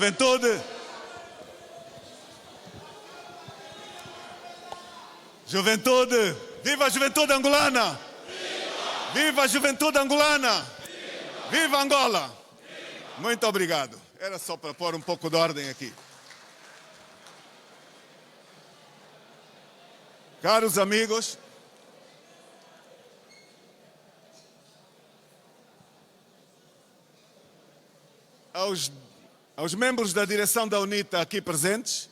Juventude. Juventude. Viva a juventude angolana. Viva, viva a juventude angolana. Viva, viva Angola. Viva. Muito obrigado. Era só para pôr um pouco de ordem aqui. Caros amigos, aos membros da direção da UNITA aqui presentes,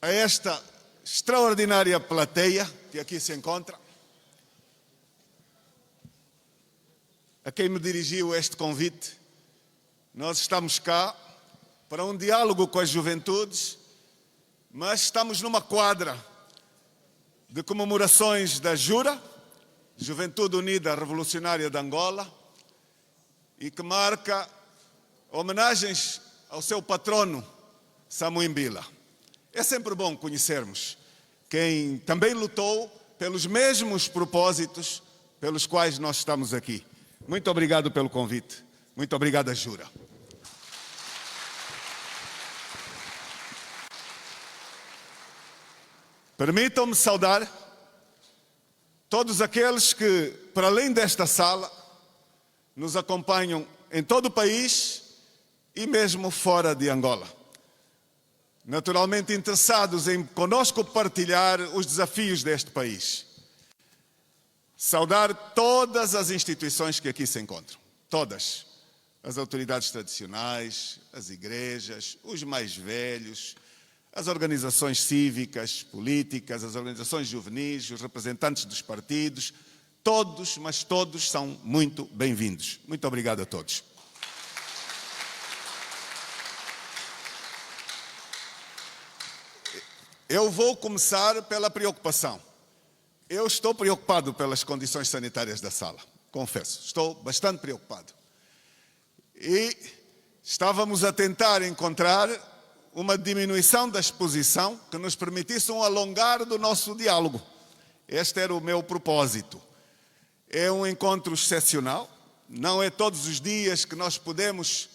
a esta extraordinária plateia que aqui se encontra, a quem me dirigiu este convite, nós estamos cá para um diálogo com as juventudes, mas estamos numa quadra de comemorações da Jura, Juventude Unida Revolucionária de Angola, e que marca homenagens ao seu patrono, Samuel Mbila. É sempre bom conhecermos quem também lutou pelos mesmos propósitos pelos quais nós estamos aqui. Muito obrigado pelo convite. Muito obrigado, Jura. Permitam-me saudar todos aqueles que, para além desta sala, nos acompanham em todo o país e mesmo fora de Angola. Naturalmente interessados em conosco partilhar os desafios deste país. Saudar todas as instituições que aqui se encontram. Todas. As autoridades tradicionais, as igrejas, os mais velhos, as organizações cívicas, políticas, as organizações juvenis, os representantes dos partidos, todos, mas todos são muito bem-vindos. Muito obrigado a todos. Eu vou começar pela preocupação. Eu estou preocupado pelas condições sanitárias da sala, confesso. Estou bastante preocupado. E estávamos a tentar encontrar uma diminuição da exposição que nos permitisse um alongar do nosso diálogo. Este era o meu propósito. É um encontro excepcional, não é todos os dias que nós podemos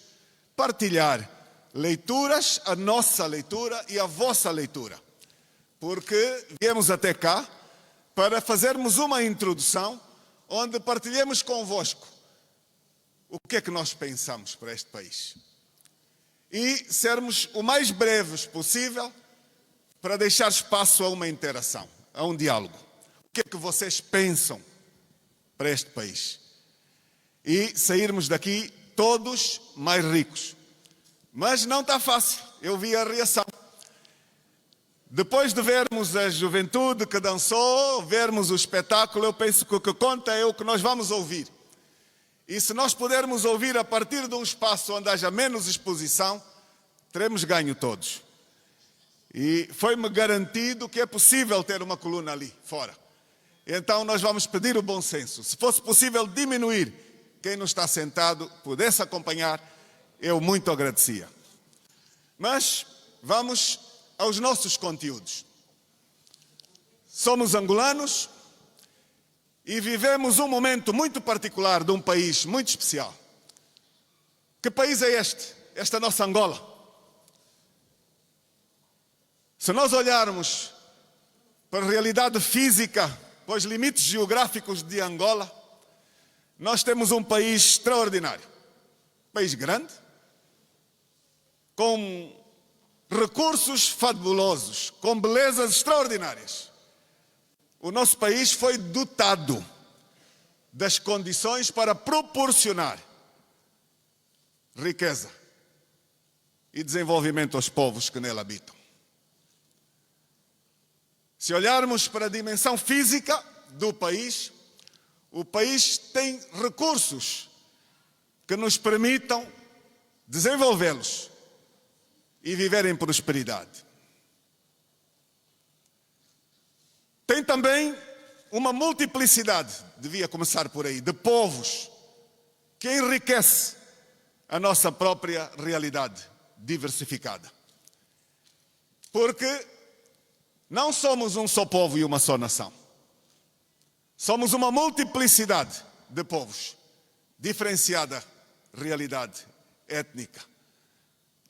partilhar leituras, a nossa leitura e a vossa leitura, porque viemos até cá para fazermos uma introdução onde partilhemos convosco o que é que nós pensamos para este país. E sermos o mais breves possível para deixar espaço a uma interação, a um diálogo. O que é que vocês pensam para este país? E sairmos daqui todos mais ricos. Mas não está fácil, eu vi a reação. Depois de vermos a juventude que dançou, vermos o espetáculo, eu penso que o que conta é o que nós vamos ouvir. E se nós pudermos ouvir a partir de um espaço onde haja menos exposição, teremos ganho todos. E foi-me garantido que é possível ter uma coluna ali, fora. Então nós vamos pedir o bom senso. Se fosse possível diminuir, quem não está sentado pudesse acompanhar, eu muito agradecia. Mas vamos aos nossos conteúdos. Somos angolanos e vivemos um momento muito particular de um país muito especial. Que país é este? Esta nossa Angola. Se nós olharmos para a realidade física, para os limites geográficos de Angola, nós temos um país extraordinário. Um país grande, com recursos fabulosos, com belezas extraordinárias. O nosso país foi dotado das condições para proporcionar riqueza e desenvolvimento aos povos que nele habitam. Se olharmos para a dimensão física do país, o país tem recursos que nos permitam desenvolvê-los e viver em prosperidade. Tem também uma multiplicidade, devia começar por aí, de povos que enriquece a nossa própria realidade diversificada. Porque não somos um só povo e uma só nação. Somos uma multiplicidade de povos, diferenciada realidade étnica,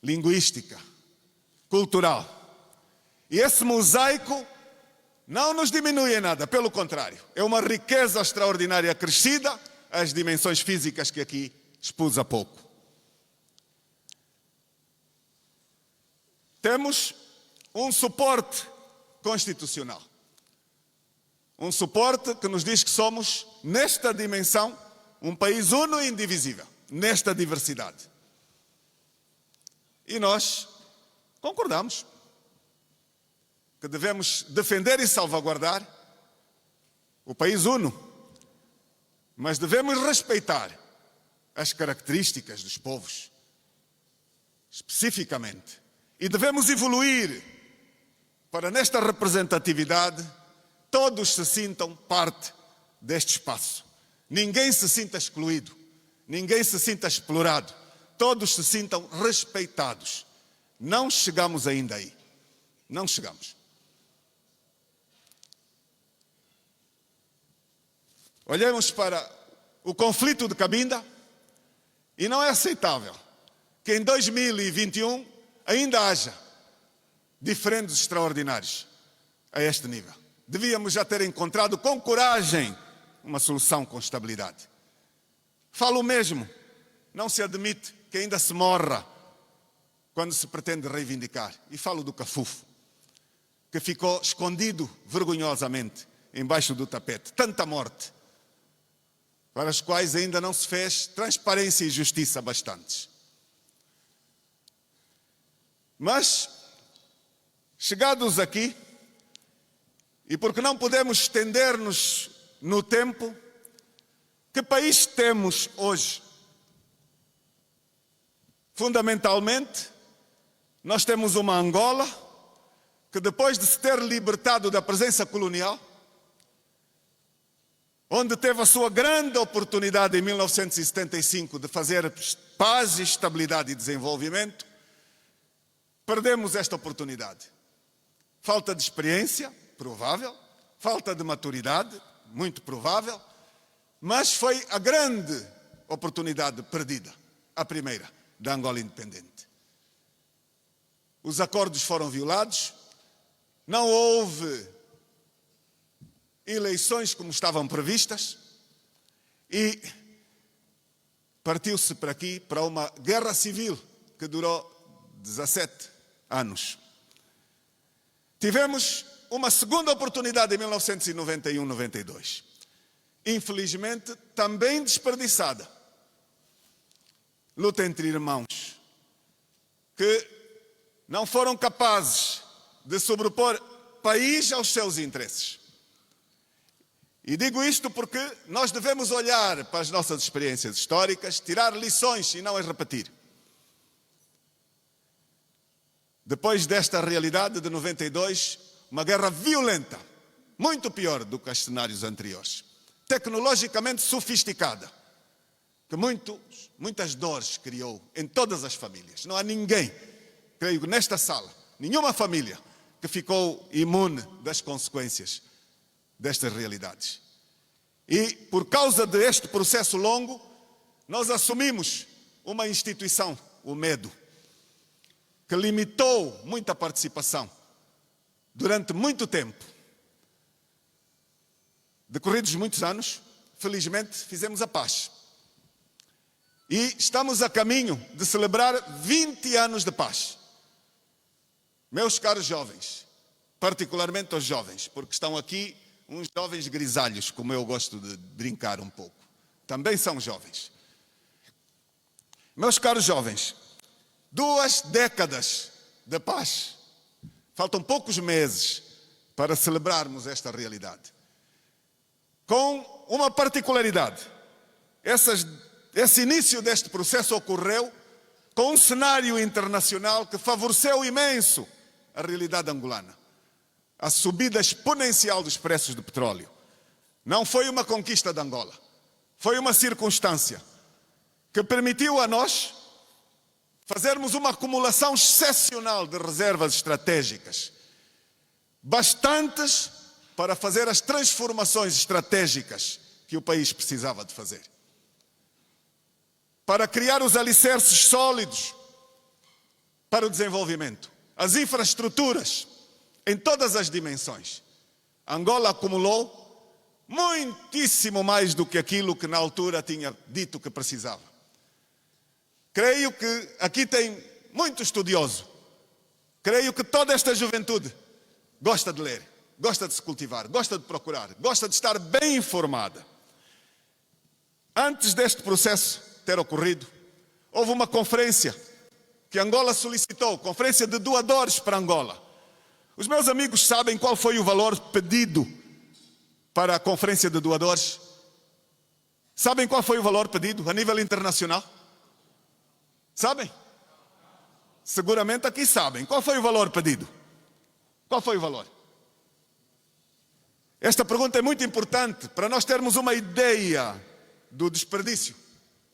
linguística, cultural. E esse mosaico não nos diminui em nada, pelo contrário, é uma riqueza extraordinária acrescida às dimensões físicas que aqui expus há pouco. Temos um suporte constitucional. Um suporte que nos diz que somos, nesta dimensão, um país uno e indivisível, nesta diversidade. E nós concordamos que devemos defender e salvaguardar o país uno, mas devemos respeitar as características dos povos, especificamente. E devemos evoluir para, nesta representatividade, todos se sintam parte deste espaço. Ninguém se sinta excluído, ninguém se sinta explorado, todos se sintam respeitados. Não chegamos ainda aí, não chegamos. Olhemos para o conflito de Cabinda e não é aceitável que em 2021 ainda haja diferendos extraordinários a este nível. Devíamos já ter encontrado com coragem uma solução com estabilidade. Falo mesmo, não se admite que ainda se morra quando se pretende reivindicar. E falo do cafufo, que ficou escondido vergonhosamente embaixo do tapete. Tanta morte, para as quais ainda não se fez transparência e justiça bastantes. Mas, chegados aqui, e porque não podemos estender-nos no tempo, que país temos hoje? Fundamentalmente, nós temos uma Angola que, depois de se ter libertado da presença colonial, onde teve a sua grande oportunidade em 1975 de fazer paz, estabilidade e desenvolvimento, perdemos esta oportunidade. Falta de experiência, provável, falta de maturidade, muito provável, mas foi a grande oportunidade perdida, a primeira, da Angola independente. Os acordos foram violados, não houve eleições como estavam previstas e partiu-se para aqui para uma guerra civil que durou 17 anos. Tivemos uma segunda oportunidade em 1991-92. Infelizmente, também desperdiçada. Luta entre irmãos que não foram capazes de sobrepor país aos seus interesses. E digo isto porque nós devemos olhar para as nossas experiências históricas, tirar lições e não as repetir. Depois desta realidade de 92, uma guerra violenta, muito pior do que os cenários anteriores, tecnologicamente sofisticada, que muitas dores criou em todas as famílias. Não há ninguém, creio, nesta sala, nenhuma família que ficou imune das consequências destas realidades. E, por causa deste processo longo, nós assumimos uma instituição, o medo, que limitou muita participação durante muito tempo. Decorridos muitos anos, felizmente, fizemos a paz. E estamos a caminho de celebrar 20 anos de paz. Meus caros jovens, particularmente os jovens, porque estão aqui uns jovens grisalhos, como eu gosto de brincar um pouco. Também são jovens. Meus caros jovens, 2 décadas de paz. Faltam poucos meses para celebrarmos esta realidade. Com uma particularidade. Esse início deste processo ocorreu com um cenário internacional que favoreceu imenso a realidade angolana. A subida exponencial dos preços do petróleo. Não foi uma conquista de Angola. Foi uma circunstância que permitiu a nós fazermos uma acumulação excepcional de reservas estratégicas, bastantes para fazer as transformações estratégicas que o país precisava de fazer. Para criar os alicerces sólidos para o desenvolvimento, as infraestruturas em todas as dimensões. Angola acumulou muitíssimo mais do que aquilo que na altura tinha dito que precisava. Creio que aqui tem muito estudioso. Creio que toda esta juventude gosta de ler, gosta de se cultivar, gosta de procurar, gosta de estar bem informada. Antes deste processo ter ocorrido, houve uma conferência que Angola solicitou, conferência de doadores para Angola. Os meus amigos sabem qual foi o valor pedido para a conferência de doadores? Sabem qual foi o valor pedido a nível internacional? Sabem? Seguramente aqui sabem. Qual foi o valor pedido? Qual foi o valor? Esta pergunta é muito importante para nós termos uma ideia do desperdício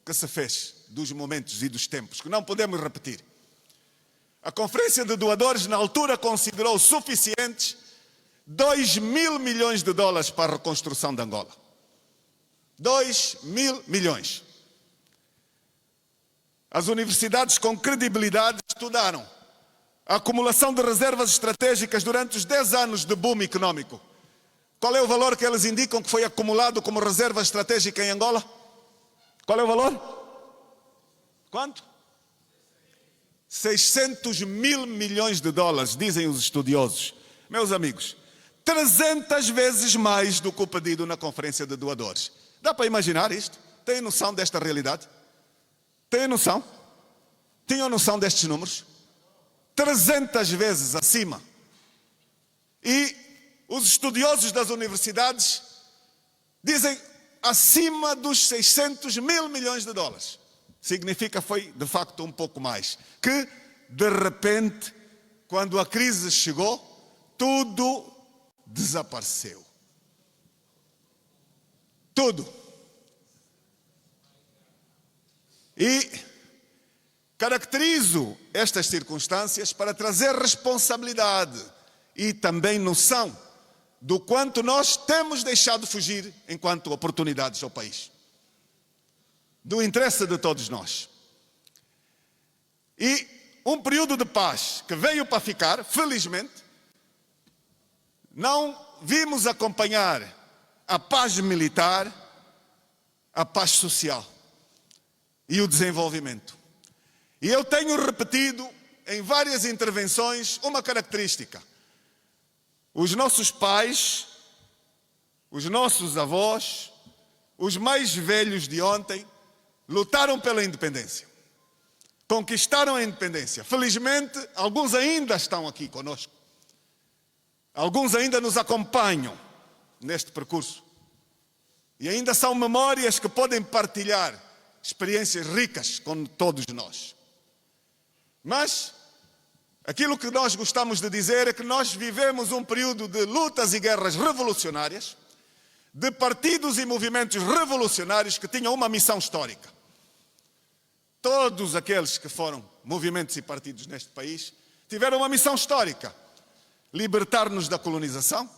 que se fez, dos momentos e dos tempos, que não podemos repetir. A conferência de doadores na altura considerou suficientes 2.000 milhões de dólares para a reconstrução de Angola. 2.000 milhões. As universidades com credibilidade estudaram a acumulação de reservas estratégicas durante os 10 anos de boom econômico. Qual é o valor que eles indicam que foi acumulado como reserva estratégica em Angola? Qual é o valor? Quanto? 600.000 milhões de dólares, dizem os estudiosos. Meus amigos, 300 vezes mais do que o pedido na conferência de doadores. Dá para imaginar isto? Têm noção desta realidade? Têm noção? Tinham noção destes números? 300 vezes acima. E os estudiosos das universidades dizem acima dos 600.000 milhões de dólares. Significa foi, de facto, um pouco mais. Que, de repente, quando a crise chegou, tudo desapareceu. Tudo. E caracterizo estas circunstâncias para trazer responsabilidade e também noção do quanto nós temos deixado fugir enquanto oportunidades ao país. Do interesse de todos nós. E um período de paz que veio para ficar, felizmente, não vimos acompanhar a paz militar, a paz social e o desenvolvimento. E eu tenho repetido em várias intervenções uma característica. Os nossos pais, os nossos avós, os mais velhos de ontem, lutaram pela independência. Conquistaram a independência. Felizmente, alguns ainda estão aqui conosco. Alguns ainda nos acompanham neste percurso. E ainda são memórias que podem partilhar experiências ricas com todos nós. Mas aquilo que nós gostamos de dizer é que nós vivemos um período de lutas e guerras revolucionárias, de partidos e movimentos revolucionários que tinham uma missão histórica. Todos aqueles que foram movimentos e partidos neste país tiveram uma missão histórica: libertar-nos da colonização,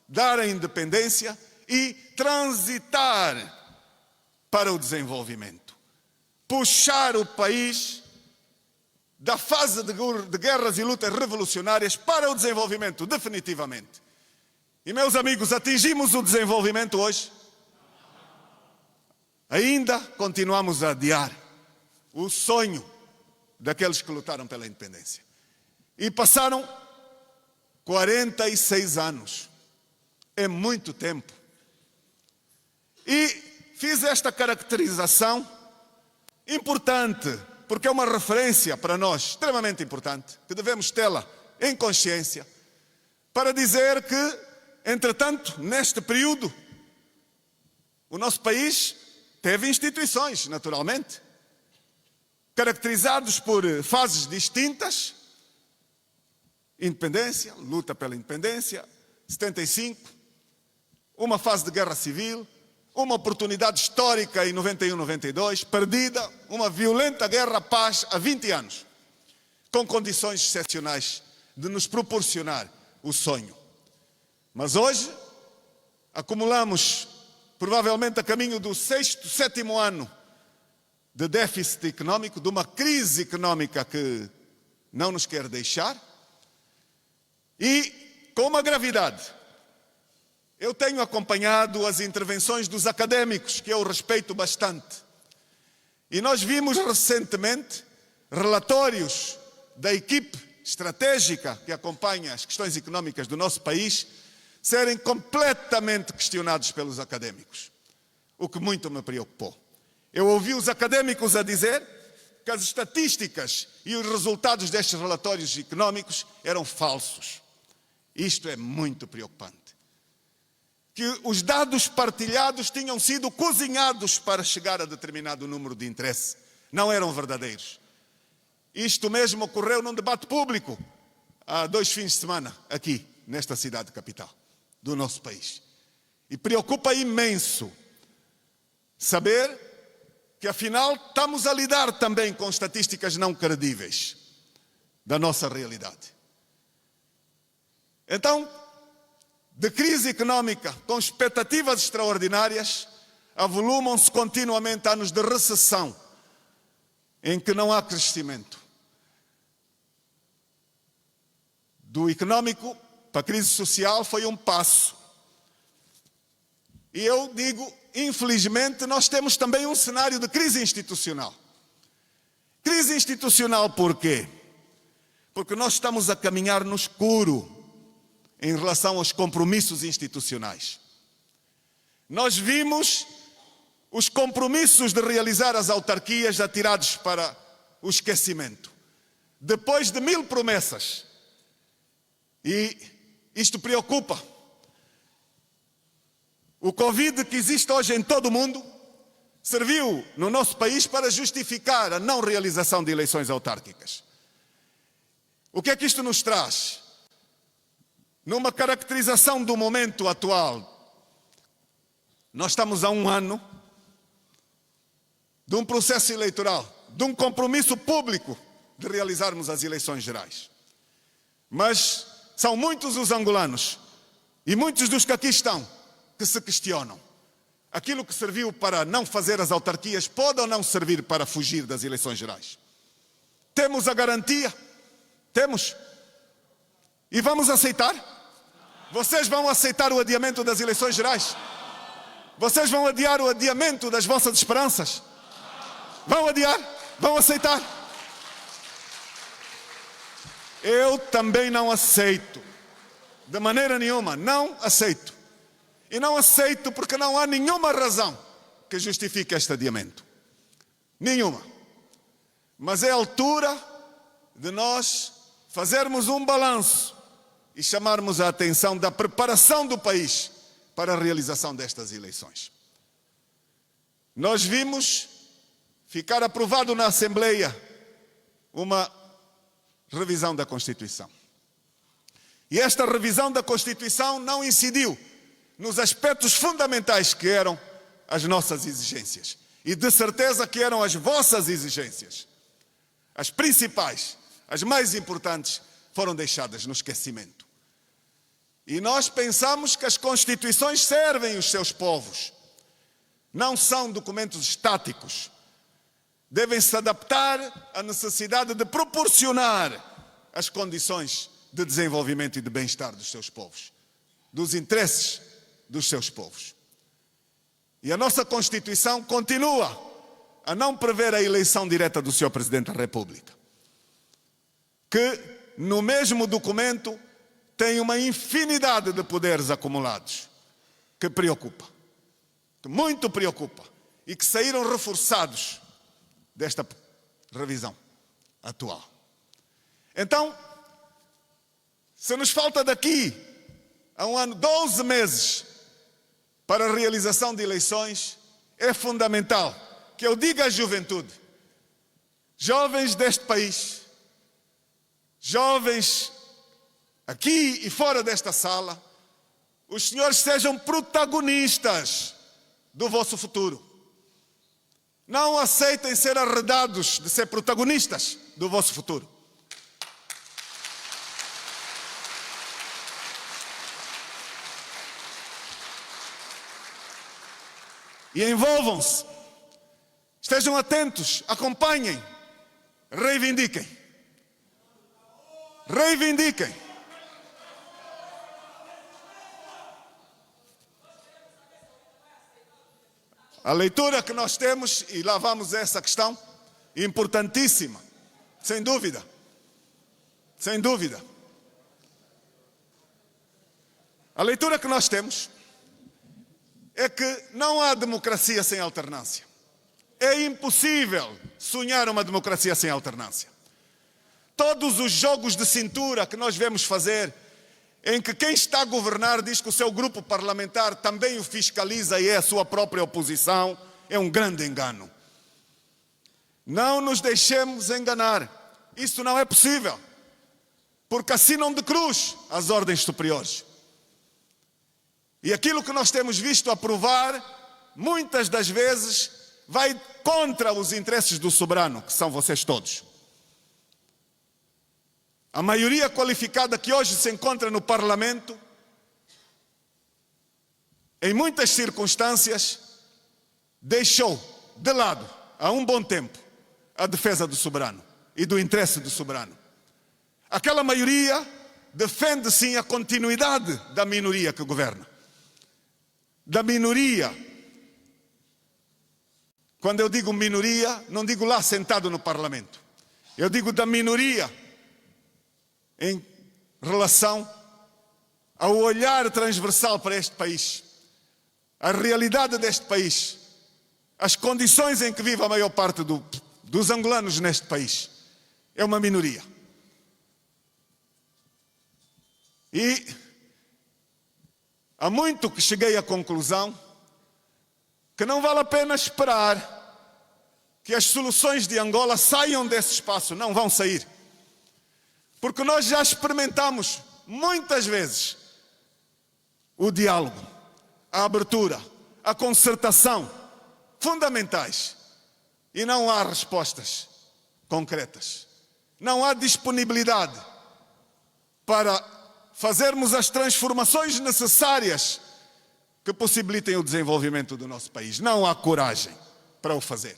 dar a independência e transitar para o desenvolvimento. Puxar o país da fase de guerras e lutas revolucionárias para o desenvolvimento, definitivamente. E, meus amigos, atingimos o desenvolvimento hoje? Ainda continuamos a adiar o sonho daqueles que lutaram pela independência. E passaram 46 anos. É muito tempo. E fiz esta caracterização importante, porque é uma referência para nós extremamente importante, que devemos tê-la em consciência, para dizer que, entretanto, neste período, o nosso país teve instituições, naturalmente, caracterizados por fases distintas: independência, luta pela independência, 75, uma fase de guerra civil, uma oportunidade histórica em 91, 92, perdida, uma violenta guerra à paz há 20 anos, com condições excepcionais de nos proporcionar o sonho. Mas hoje acumulamos provavelmente a caminho do 6º, 7º ano de déficit económico, de uma crise económica que não nos quer deixar, e com uma gravidade. Eu tenho acompanhado as intervenções dos académicos, que eu respeito bastante, e nós vimos recentemente relatórios da equipe estratégica que acompanha as questões económicas do nosso país serem completamente questionados pelos académicos, o que muito me preocupou. Eu ouvi os académicos a dizer que as estatísticas e os resultados destes relatórios económicos eram falsos. Isto é muito preocupante. Que os dados partilhados tinham sido cozinhados para chegar a determinado número de interesse. Não eram verdadeiros. Isto mesmo ocorreu num debate público há 2 fins de semana, aqui, nesta cidade capital do nosso país. E preocupa imenso saber que, afinal, estamos a lidar também com estatísticas não credíveis da nossa realidade. Então, de crise económica com expectativas extraordinárias, avolumam-se continuamente anos de recessão, em que não há crescimento. Do económico para a crise social foi um passo. E eu digo, infelizmente, nós temos também um cenário de crise institucional. Crise institucional por quê? Porque nós estamos a caminhar no escuro em relação aos compromissos institucionais. Nós vimos os compromissos de realizar as autarquias atirados para o esquecimento. Depois de 1000 promessas. E isto preocupa. O Covid que existe hoje em todo o mundo serviu no nosso país para justificar a não realização de eleições autárquicas. O que é que isto nos traz? Numa caracterização do momento atual, nós estamos a 1 ano de um processo eleitoral, de um compromisso público de realizarmos as eleições gerais. Mas são muitos os angolanos e muitos dos que aqui estão que se questionam. Aquilo que serviu para não fazer as autarquias pode ou não servir para fugir das eleições gerais? Temos a garantia? Temos? E vamos aceitar? Vocês vão aceitar o adiamento das eleições gerais? Vocês vão adiar o adiamento das vossas esperanças? Vão adiar? Vão aceitar? Eu também não aceito. De maneira nenhuma, não aceito. E não aceito porque não há nenhuma razão que justifique este adiamento. Nenhuma. Mas é a altura de nós fazermos um balanço e chamarmos a atenção da preparação do país para a realização destas eleições. Nós vimos ficar aprovado na Assembleia uma revisão da Constituição. E esta revisão da Constituição não incidiu nos aspectos fundamentais que eram as nossas exigências. E de certeza que eram as vossas exigências. As principais, as mais importantes, foram deixadas no esquecimento. E nós pensamos que as constituições servem os seus povos. Não são documentos estáticos. Devem se adaptar à necessidade de proporcionar as condições de desenvolvimento e de bem-estar dos seus povos, dos interesses dos seus povos. E a nossa Constituição continua a não prever a eleição direta do Sr. Presidente da República, que no mesmo documento tem uma infinidade de poderes acumulados, que preocupa, que muito preocupa, e que saíram reforçados desta revisão atual. Então, se nos falta daqui a 1 ano, 12 meses para a realização de eleições, é fundamental que eu diga à juventude, jovens deste país, jovens aqui e fora desta sala, os senhores sejam protagonistas do vosso futuro. Não aceitem ser arredados de ser protagonistas do vosso futuro. E envolvam-se. Estejam atentos, acompanhem, reivindiquem. Reivindiquem. A leitura que nós temos, e lá vamos a essa questão, importantíssima, sem dúvida. Sem dúvida. A leitura que nós temos é que não há democracia sem alternância. É impossível sonhar uma democracia sem alternância. Todos os jogos de cintura que nós vemos fazer, em que quem está a governar diz que o seu grupo parlamentar também o fiscaliza e é a sua própria oposição, é um grande engano. Não nos deixemos enganar. Isso não é possível. Porque assinam de cruz as ordens superiores. E aquilo que nós temos visto aprovar, muitas das vezes, vai contra os interesses do soberano, que são vocês todos. A maioria qualificada que hoje se encontra no Parlamento, em muitas circunstâncias, deixou de lado, há um bom tempo, a defesa do soberano e do interesse do soberano. Aquela maioria defende sim a continuidade da minoria que governa. Da minoria. Quando eu digo minoria, não digo lá sentado no Parlamento. Eu digo da minoria em relação ao olhar transversal para este país, a realidade deste país, as condições em que vive a maior parte dos angolanos neste país. É uma minoria. E há muito que cheguei à conclusão que não vale a pena esperar que as soluções de Angola saiam desse espaço. Não vão sair. Porque nós já experimentamos muitas vezes o diálogo, a abertura, a concertação, fundamentais. E não há respostas concretas. Não há disponibilidade para fazermos as transformações necessárias que possibilitem o desenvolvimento do nosso país. Não há coragem para o fazer.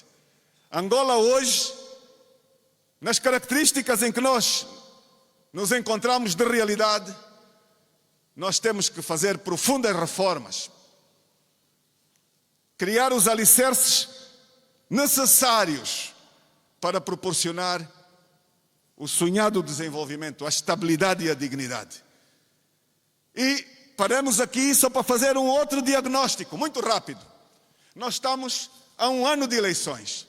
Angola hoje, nas características em que nós nos encontramos de realidade, nós temos que fazer profundas reformas. Criar os alicerces necessários para proporcionar o sonhado desenvolvimento, a estabilidade e a dignidade. E paramos aqui só para fazer um outro diagnóstico, muito rápido. Nós estamos a um ano de eleições.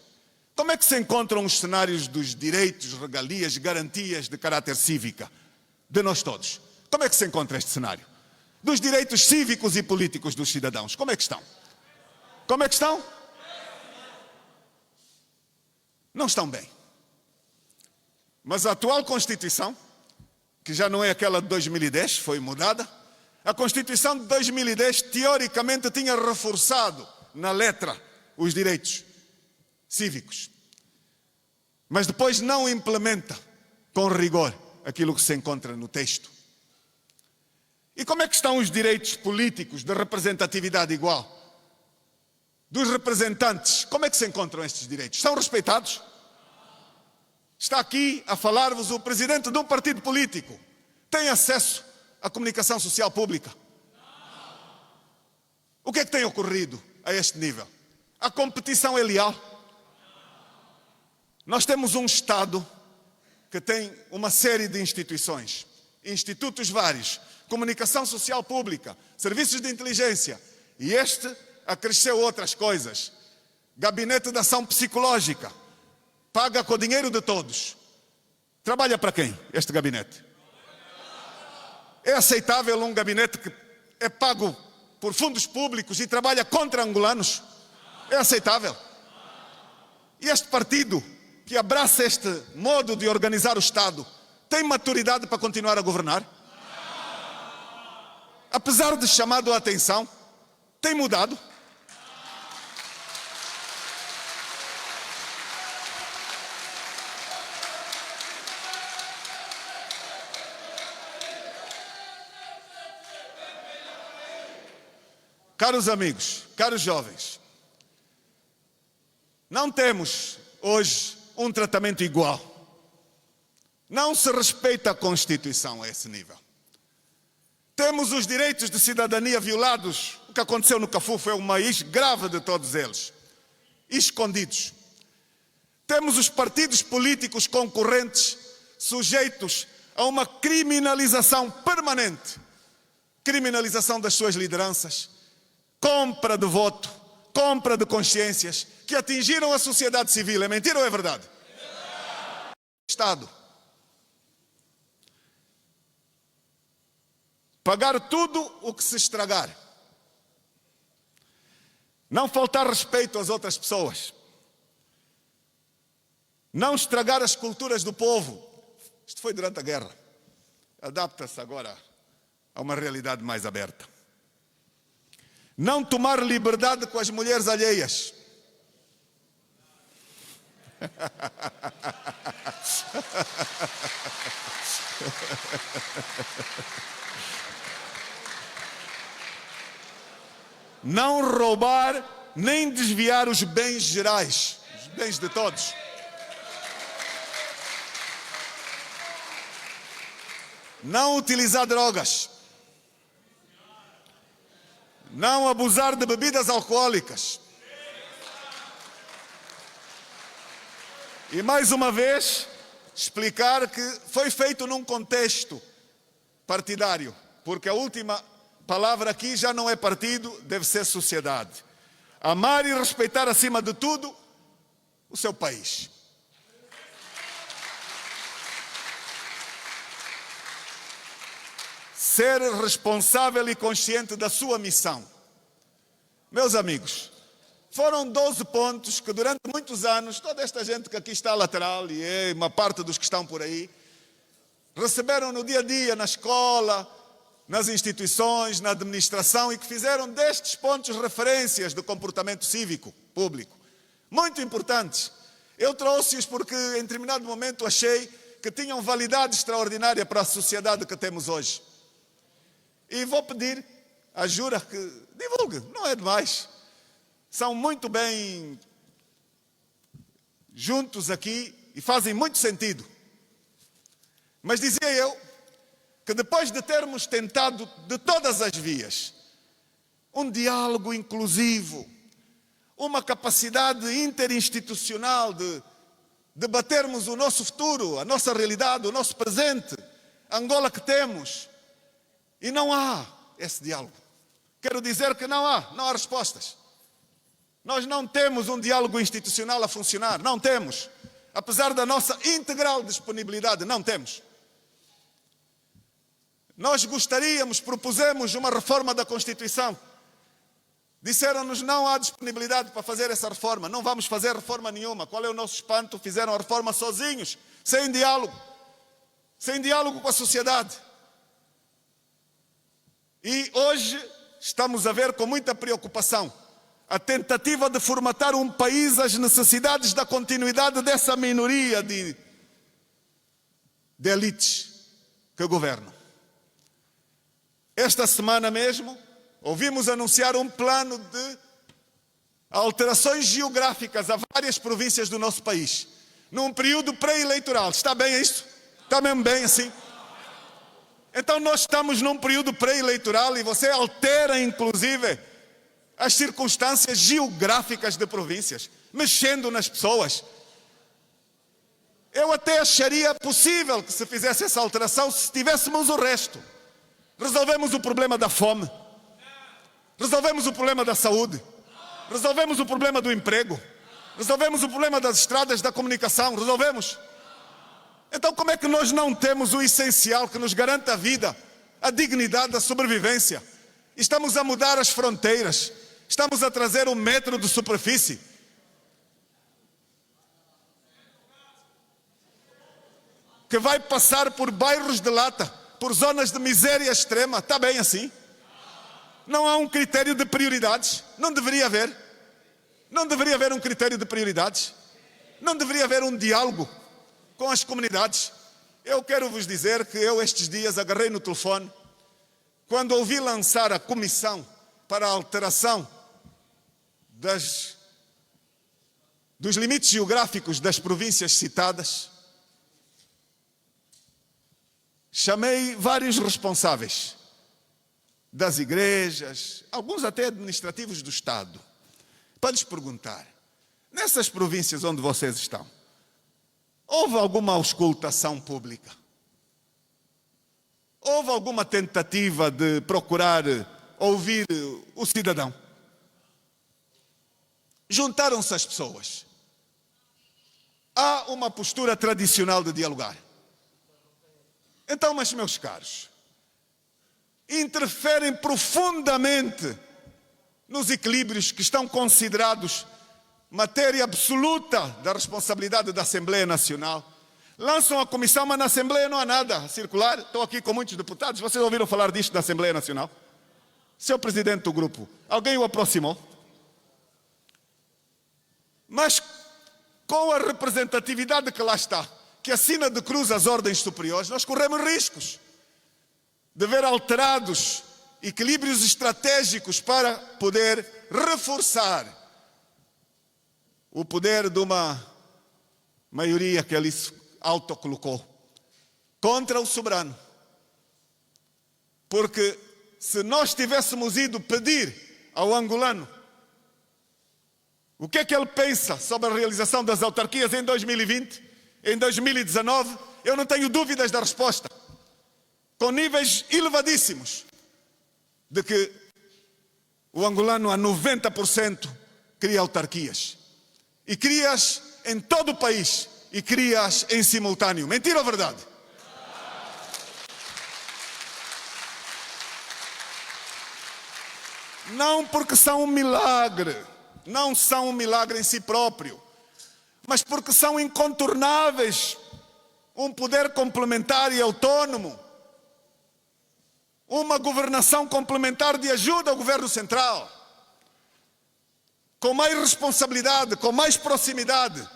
Como é que se encontram os cenários dos direitos, regalias, garantias de caráter cívica de nós todos? Como é que se encontra este cenário? Dos direitos cívicos e políticos dos cidadãos, como é que estão? Como é que estão? Não estão bem. Mas a atual Constituição, que já não é aquela de 2010, foi mudada, a Constituição de 2010 teoricamente tinha reforçado na letra os direitos cívicos. Mas depois não implementa com rigor aquilo que se encontra no texto. E como é que estão os direitos políticos de representatividade igual? Dos representantes, como é que se encontram estes direitos? São respeitados? Está aqui a falar-vos o presidente de um partido político. Tem acesso à comunicação social pública? O que é que tem ocorrido a este nível? A competição é leal? Nós temos um Estado que tem uma série de instituições, institutos vários, comunicação social pública, serviços de inteligência, e este acresceu outras coisas. Gabinete de ação psicológica, paga com o dinheiro de todos. Trabalha para quem este gabinete? É aceitável um gabinete que é pago por fundos públicos e trabalha contra angolanos? É aceitável? E este partido que abraça este modo de organizar o Estado tem maturidade para continuar a governar? Apesar de chamado a atenção, tem mudado? Caros amigos, caros jovens, Não temos hoje um tratamento igual. Não se respeita a Constituição a esse nível. Temos os direitos de cidadania violados. O que aconteceu no Cafu foi o mais grave de todos eles. Escondidos. Temos os partidos políticos concorrentes sujeitos a uma criminalização permanente. Criminalização das suas lideranças. Compra de voto. Compra de consciências que atingiram a sociedade civil. É mentira ou é verdade? Estado. Pagar tudo o que se estragar. Não faltar respeito às outras pessoas. Não estragar as culturas do povo. Isto foi durante a guerra. Adapta-se agora a uma realidade mais aberta. Não tomar liberdade com as mulheres alheias. Não roubar nem desviar os bens gerais, os bens de todos. Não utilizar drogas. Não abusar de bebidas alcoólicas. E mais uma vez, explicar que foi feito num contexto partidário, porque a última palavra aqui já não é partido, deve ser sociedade. Amar e respeitar acima de tudo o seu país. Ser responsável e consciente da sua missão. Meus amigos, foram 12 pontos que durante muitos anos, toda esta gente que aqui está à lateral e uma parte dos que estão por aí, receberam no dia a dia, na escola, nas instituições, na administração e que fizeram destes pontos referências do comportamento cívico público. Muito importantes. Eu trouxe-os porque em determinado momento achei que tinham validade extraordinária para a sociedade que temos hoje. E vou pedir à Jura que divulgue, não é demais. São muito bem juntos aqui e fazem muito sentido. Mas dizia eu que depois de termos tentado de todas as vias um diálogo inclusivo, uma capacidade interinstitucional de debatermos o nosso futuro, a nossa realidade, o nosso presente, a Angola que temos, e não há esse diálogo. Quero dizer que não há respostas. Nós não temos um diálogo institucional a funcionar, não temos. Apesar da nossa integral disponibilidade, não temos. Nós gostaríamos, propusemos uma reforma da Constituição. Disseram-nos não há disponibilidade para fazer essa reforma, não vamos fazer reforma nenhuma. Qual é o nosso espanto? Fizeram a reforma sozinhos, sem diálogo com a sociedade. E hoje estamos a ver com muita preocupação a tentativa de formatar um país às necessidades da continuidade dessa minoria de elites que governam. Esta semana mesmo, ouvimos anunciar um plano de alterações geográficas a várias províncias do nosso país, num período pré-eleitoral. Está bem isso? Está mesmo bem assim? Então nós estamos num período pré-eleitoral e você altera inclusive as circunstâncias geográficas de províncias, mexendo nas pessoas. Eu até acharia possível que se fizesse essa alteração se tivéssemos o resto. Resolvemos o problema da fome, resolvemos o problema da saúde, resolvemos o problema do emprego, resolvemos o problema das estradas, da comunicação, resolvemos. Então como é que nós não temos o essencial que nos garanta a vida, a dignidade, a sobrevivência? Estamos a mudar as fronteiras, estamos a trazer um metro de superfície. Que vai passar por bairros de lata, por zonas de miséria extrema. Está bem assim? Não há um critério de prioridades? Não deveria haver? Não deveria haver um critério de prioridades? Não deveria haver um diálogo com as comunidades? Eu quero vos dizer que eu estes dias agarrei no telefone, quando ouvi lançar a comissão para a alteração das dos limites geográficos das províncias citadas, chamei vários responsáveis das igrejas, alguns até administrativos do Estado, para lhes perguntar: nessas províncias onde vocês estão, houve alguma auscultação pública? Houve alguma tentativa de procurar ouvir o cidadão? Juntaram-se as pessoas. Há uma postura tradicional de dialogar. Então, mas meus caros, interferem profundamente nos equilíbrios que estão considerados matéria absoluta da responsabilidade da Assembleia Nacional. Lançam a comissão, mas na Assembleia não há nada a circular. Estou aqui com muitos deputados. Vocês ouviram falar disto da Assembleia Nacional? Seu presidente do grupo, alguém o aproximou? Mas com a representatividade que lá está, que assina de cruz as ordens superiores, nós corremos riscos de ver alterados equilíbrios estratégicos para poder reforçar o poder de uma maioria que ali se autocolocou contra o soberano. Porque se nós tivéssemos ido pedir ao angolano o que é que ele pensa sobre a realização das autarquias em 2020, em 2019, eu não tenho dúvidas da resposta, com níveis elevadíssimos, de que o angolano a 90% cria autarquias. E cria-as em todo o país, e cria-as em simultâneo. Mentira ou verdade? Não porque são um milagre, não são um milagre em si próprio, mas porque são incontornáveis. Um poder complementar e autônomo, uma governação complementar de ajuda ao governo central, com mais responsabilidade, com mais proximidade,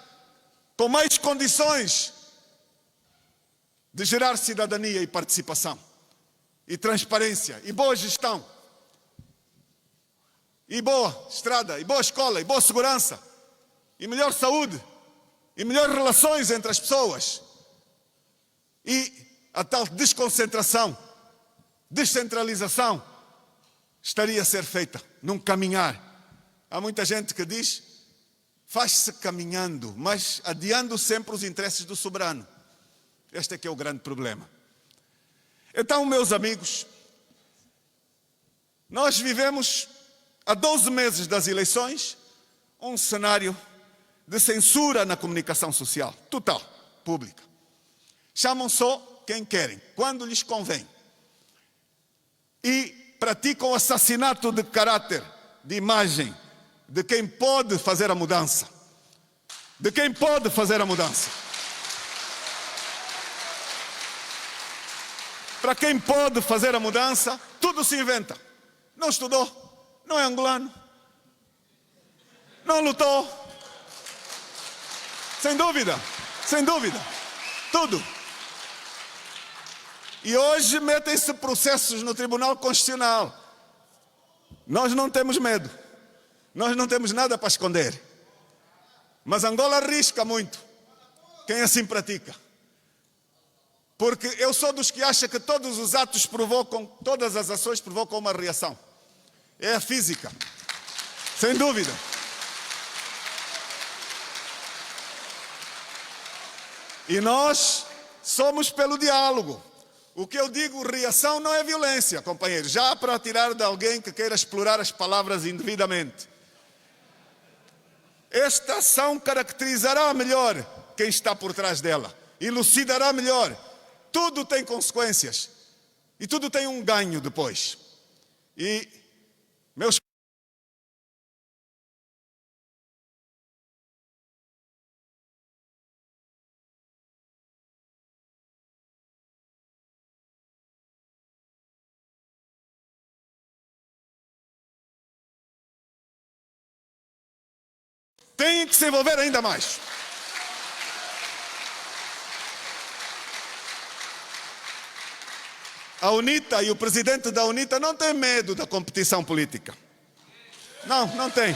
com mais condições de gerar cidadania e participação, e transparência, e boa gestão, e boa estrada, e boa escola, e boa segurança, e melhor saúde, e melhores relações entre as pessoas, e a tal desconcentração, descentralização, estaria a ser feita num caminhar. Há muita gente que diz, faz-se caminhando, mas adiando sempre os interesses do soberano. Este é que é o grande problema. Então, meus amigos, nós vivemos há 12 meses das eleições um cenário de censura na comunicação social, total, pública. Chamam só quem querem, quando lhes convém. E praticam assassinato de caráter, de imagem, de quem pode fazer a mudança. De quem pode fazer a mudança. Para quem pode fazer a mudança, tudo se inventa. Não estudou, não é angolano, não lutou. Sem dúvida, tudo. E hoje metem-se processos no Tribunal Constitucional. Nós não temos medo. Nós não temos nada para esconder. Mas Angola arrisca muito quem assim pratica. Porque eu sou dos que acha que todos os atos provocam, todas as ações provocam uma reação. É a física. Sem dúvida. E nós somos pelo diálogo. O que eu digo, reação não é violência, companheiros. Já para tirar de alguém que queira explorar as palavras indevidamente. Esta ação caracterizará melhor quem está por trás dela. Elucidará melhor. Tudo tem consequências. E tudo tem um ganho depois. E, meus tem que se envolver ainda mais. A UNITA e o presidente da UNITA não tem medo da competição política. Não tem.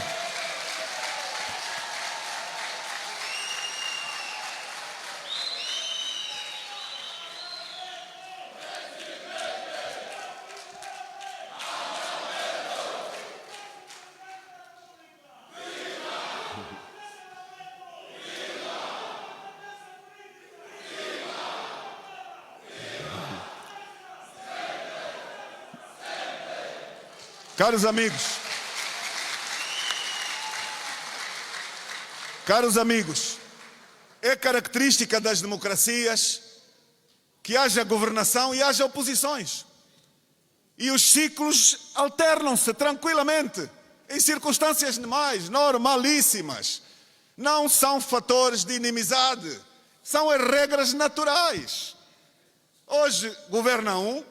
Caros amigos, é característica das democracias que haja governação e haja oposições. E os ciclos alternam-se tranquilamente, em circunstâncias normalíssimas. Não são fatores de inimizade, são as regras naturais. Hoje governa um,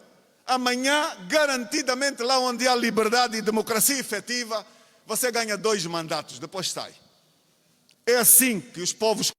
amanhã, garantidamente, lá onde há liberdade e democracia efetiva, você ganha 2 mandatos, depois sai. É assim que os povos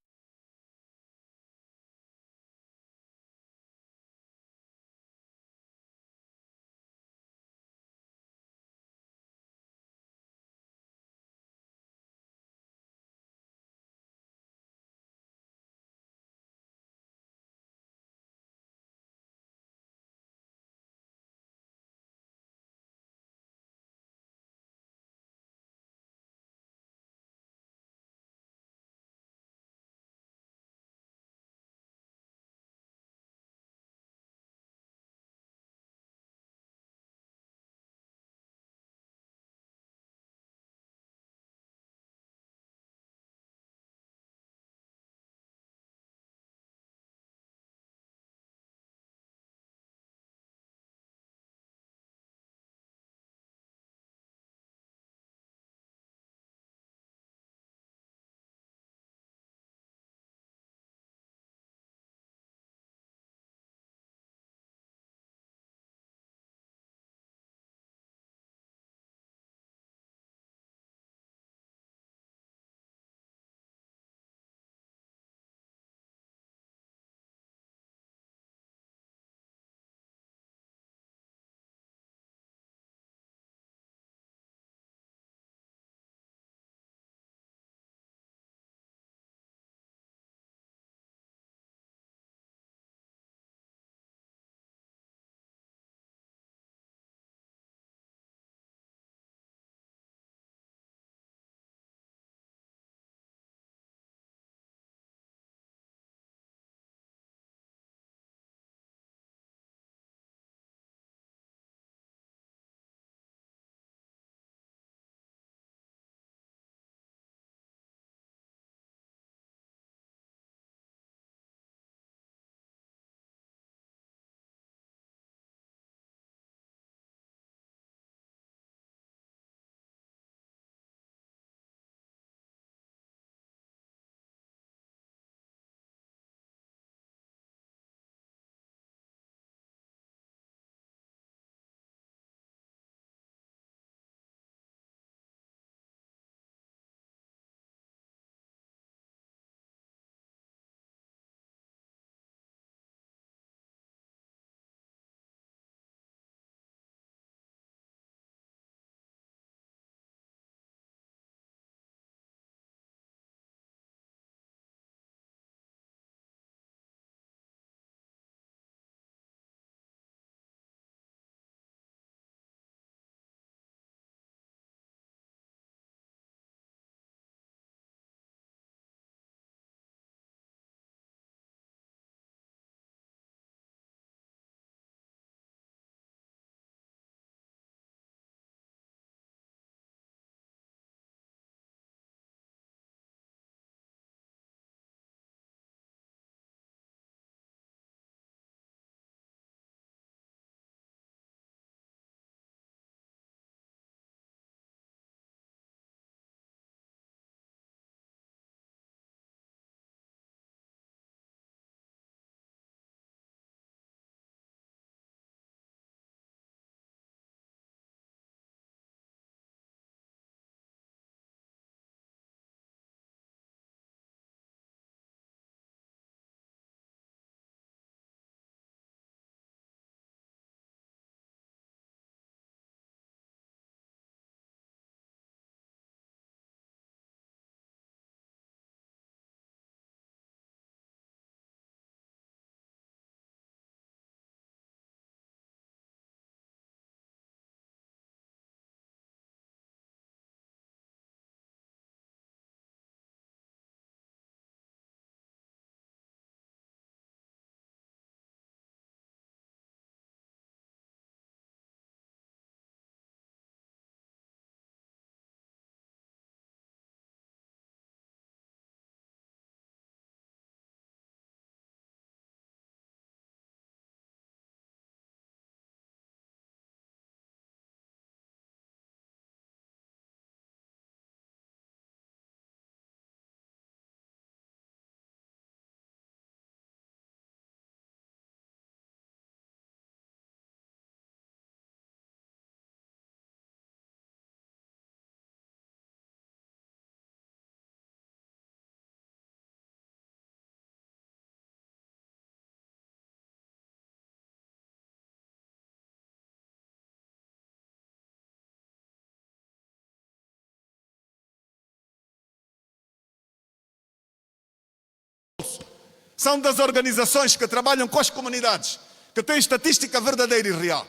São das organizações que trabalham com as comunidades, que têm estatística verdadeira e real.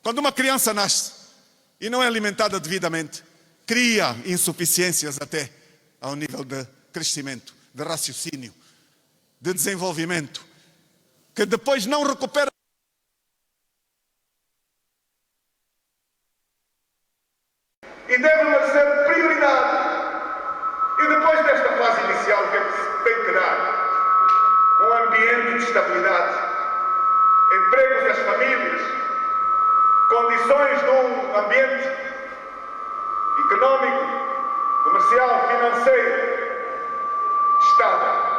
Quando uma criança nasce e não é alimentada devidamente, cria insuficiências até ao nível de crescimento, de raciocínio, de desenvolvimento, que depois não recupera. E deve ser prioridade. E depois desta fase inicial, o que é que se tem que dar? Um ambiente de estabilidade, empregos às famílias, condições de um ambiente económico, comercial, financeiro, estável.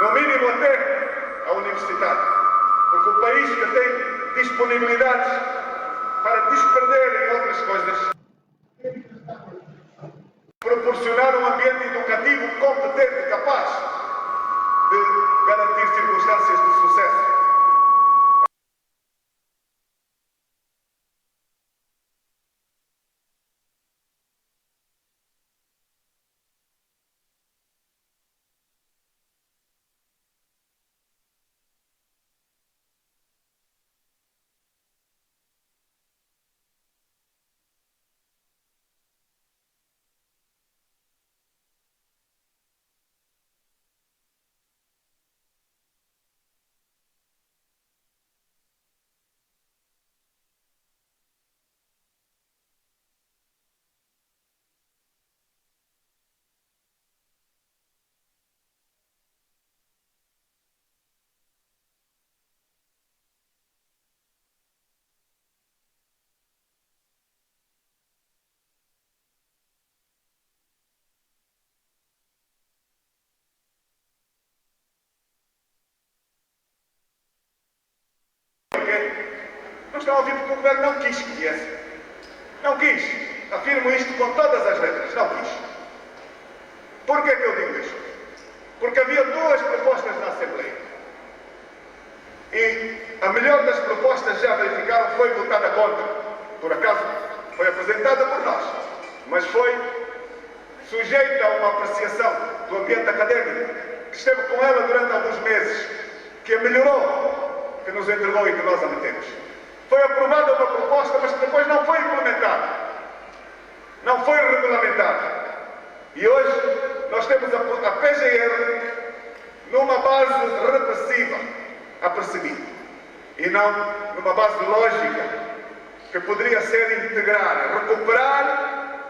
No mínimo até a universidade, porque o país que tem disponibilidades para desperder em outras coisas, proporcionar um ambiente educativo competente, capaz de garantir circunstâncias de sucesso. Não estão a ouvir porque o governo não quis que viesse. Não quis. Afirmo isto com todas as letras. Não quis. Por que é que eu digo isto? Porque havia duas propostas na Assembleia. E a melhor das propostas, já verificaram, foi votada contra. Por acaso, foi apresentada por nós. Mas foi sujeita a uma apreciação do ambiente académico, que esteve com ela durante alguns meses, que a melhorou, que nos entregou e que nós a metemos. Foi aprovada uma proposta, mas que depois não foi implementada. Não foi regulamentada. E hoje nós temos a PGR numa base repressiva, a perseguir. E não numa base lógica, que poderia ser integrar, recuperar,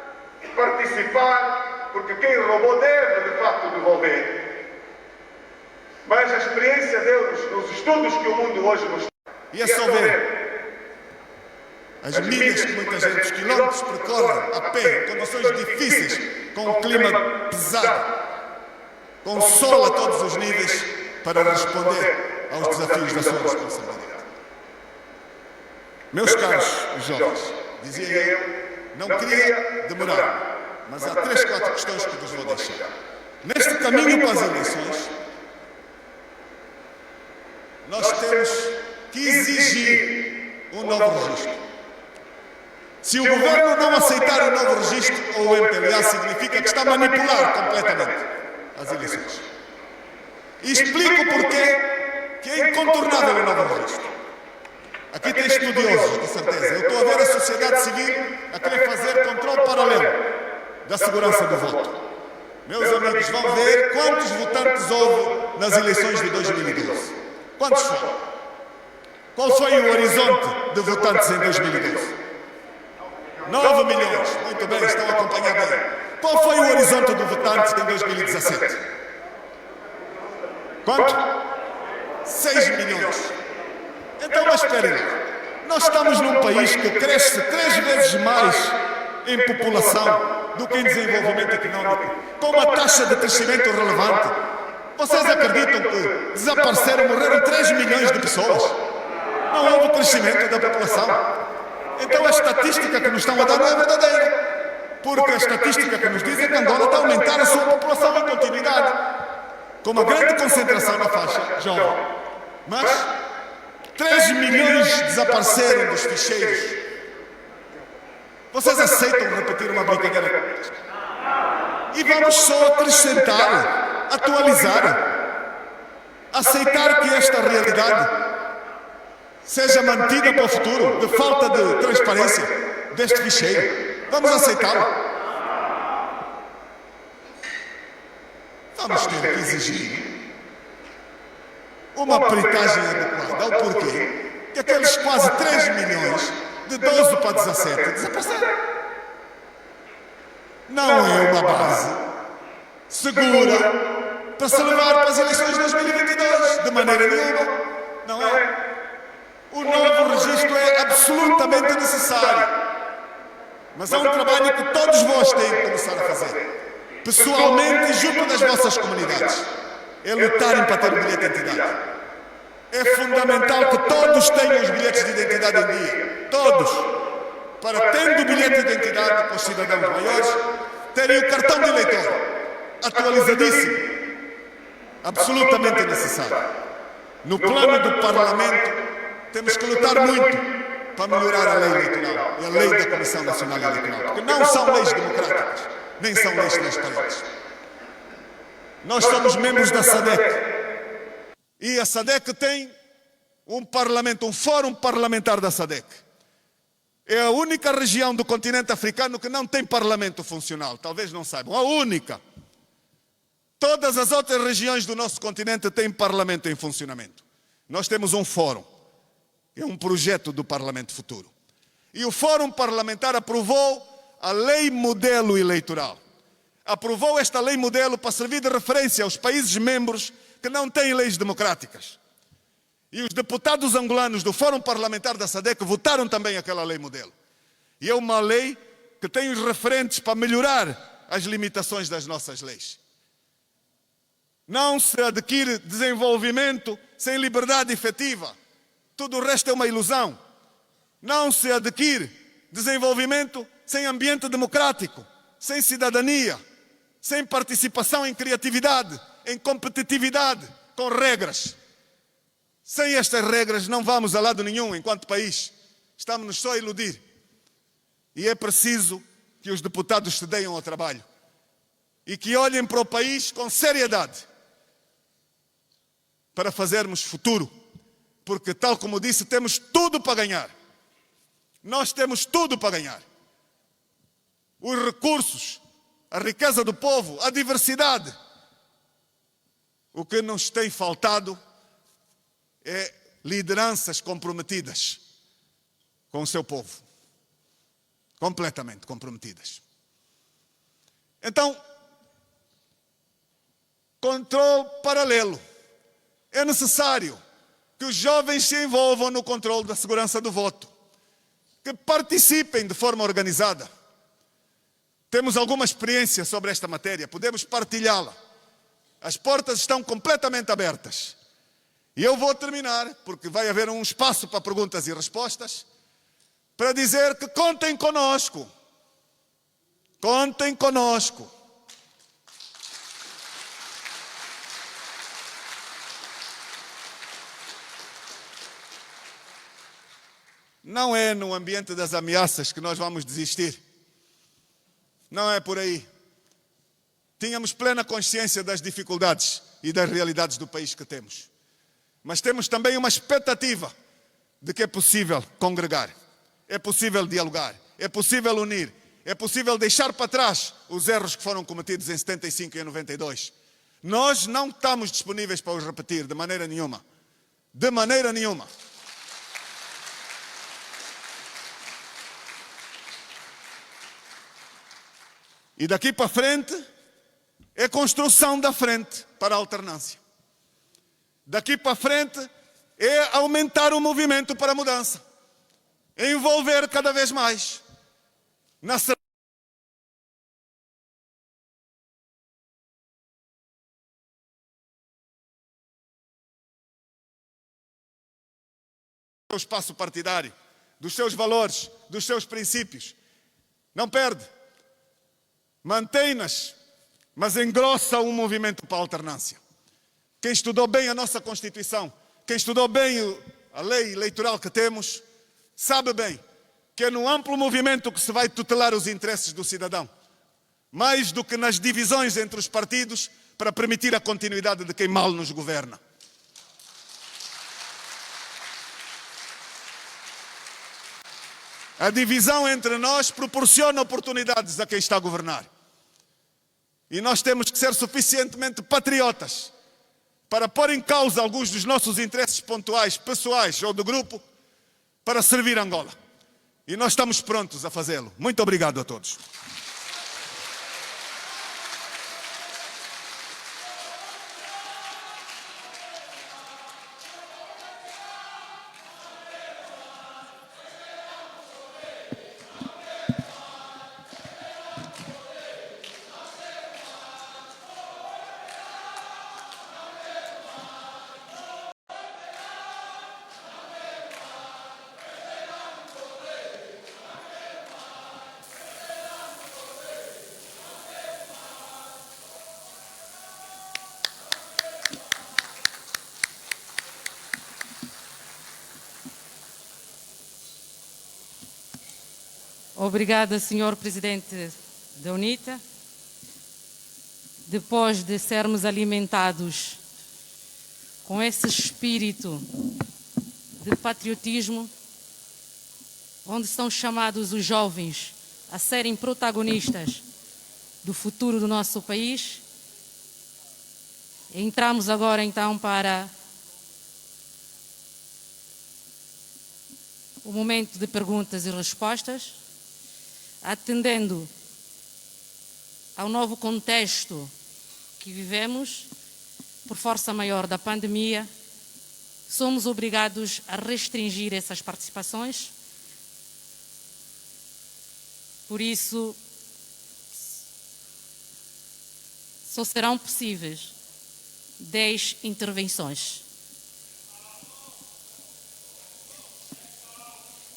participar, porque quem roubou deve, de facto, devolver. Mas a experiência deu-nos, nos estudos que o mundo hoje nos dá. E é só ver as milhas que muita gente, os quilómetros percorrem a pé, em condições difíceis, com um clima pesado, com sol a todos os níveis, para responder aos desafios da sua responsabilidade. Meus caros jovens, dizia eu, não queria demorar, mas há 3, 4 questões que vos vou deixar. Neste caminho para as eleições, nós temos que exigir um novo registro. Se o governo não aceitar o novo registro, ou o MPLA, significa que está a manipular completamente as eleições. E explico porquê que é incontornável o novo registro. Aqui tem estudiosos, de certeza. Eu estou a ver a sociedade civil a querer fazer controle paralelo da segurança do voto. Meus amigos, vão ver quantos votantes houve nas eleições de 2012. Quantos foram? Qual foi o horizonte de votantes em 2012? 9 milhões. Muito bem, estão a acompanhar bem. Qual foi o horizonte de votantes em 2017? Quanto? 6 milhões. Então, mas esperem lá. Nós estamos num país que cresce 3 vezes mais em população do que em desenvolvimento económico, com uma taxa de crescimento relevante. Vocês acreditam que desapareceram, morreram 3 milhões de pessoas? Não houve crescimento da população. Então a estatística que nos estão a dar não é verdadeira. Porque a estatística que nos diz é que Angola está a aumentar a sua população em continuidade, com uma grande concentração na faixa jovem. Mas 3 milhões desapareceram dos ficheiros. Vocês aceitam repetir uma brincadeira? E vamos só acrescentar, atualizar, aceitar que esta realidade seja mantida para o futuro, de falta de transparência deste ficheiro. Vamos aceitá-lo. Vamos ter que exigir uma peritagem adequada ao porquê que aqueles quase 3 milhões de 12 para 17 desapareceram. Não é uma base segura para se levar para as eleições de 2022, de maneira nenhuma. Não é? O novo registro é absolutamente necessário. Mas é um trabalho que todos vós têm que começar a fazer, pessoalmente e junto das vossas comunidades. É lutarem para ter o bilhete de identidade. É fundamental que todos tenham os bilhetes de identidade em dia. Todos. Para, tendo o bilhete de identidade para os cidadãos maiores, terem o cartão de eleitor atualizadíssimo. Absolutamente necessário. No plano do Parlamento, temos que lutar muito para melhorar a lei eleitoral e a lei da Comissão Nacional Eleitoral, porque não são leis democráticas, nem são leis transparentes. Nós somos membros da SADC e a SADC tem um parlamento, um fórum parlamentar da SADC. É a única região do continente africano que não tem parlamento funcional, talvez não saibam, a única. Todas as outras regiões do nosso continente têm parlamento em funcionamento. Nós temos um fórum. É um projeto do Parlamento Futuro. E o Fórum Parlamentar aprovou a Lei Modelo Eleitoral. Aprovou esta Lei Modelo para servir de referência aos países membros que não têm leis democráticas. E os deputados angolanos do Fórum Parlamentar da SADC votaram também aquela Lei Modelo. E é uma lei que tem os referentes para melhorar as limitações das nossas leis. Não se adquire desenvolvimento sem liberdade efetiva. Tudo o resto é uma ilusão. Não se adquire desenvolvimento sem ambiente democrático, sem cidadania, sem participação em criatividade, em competitividade, com regras. Sem estas regras não vamos a lado nenhum enquanto país. Estamos-nos só a iludir. E é preciso que os deputados se deem ao trabalho e que olhem para o país com seriedade para fazermos futuro. Porque, tal como disse, temos tudo para ganhar. Nós temos tudo para ganhar. Os recursos, a riqueza do povo, a diversidade. O que nos tem faltado é lideranças comprometidas com o seu povo. Completamente comprometidas. Então, controle paralelo. É necessário que os jovens se envolvam no controle da segurança do voto, que participem de forma organizada. Temos alguma experiência sobre esta matéria, podemos partilhá-la. As portas estão completamente abertas. E eu vou terminar, porque vai haver um espaço para perguntas e respostas, para dizer que contem conosco. Contem conosco. Não é no ambiente das ameaças que nós vamos desistir. Não é por aí. Tínhamos plena consciência das dificuldades e das realidades do país que temos. Mas temos também uma expectativa de que é possível congregar, é possível dialogar, é possível unir, é possível deixar para trás os erros que foram cometidos em 75 e em 92. Nós não estamos disponíveis para os repetir de maneira nenhuma. De maneira nenhuma. E daqui para frente, é construção da frente para a alternância. Daqui para frente, é aumentar o movimento para a mudança. É envolver cada vez mais. Do espaço partidário, dos seus valores, dos seus princípios. Não perde. mantém-nas, mas engrossa um movimento para a alternância. Quem estudou bem a nossa Constituição, quem estudou bem a lei eleitoral que temos, sabe bem que é no amplo movimento que se vai tutelar os interesses do cidadão, mais do que nas divisões entre os partidos para permitir a continuidade de quem mal nos governa. A divisão entre nós proporciona oportunidades a quem está a governar. E nós temos que ser suficientemente patriotas para pôr em causa alguns dos nossos interesses pontuais, pessoais ou do grupo, para servir Angola. E nós estamos prontos a fazê-lo. Muito obrigado a todos. Obrigada, Senhor Presidente da UNITA. Depois de sermos alimentados com esse espírito de patriotismo, onde são chamados os jovens a serem protagonistas do futuro do nosso país, entramos agora então para o momento de perguntas e respostas. Atendendo ao novo contexto que vivemos, por força maior da pandemia, somos obrigados a restringir essas participações. Por isso, só serão possíveis 10 intervenções.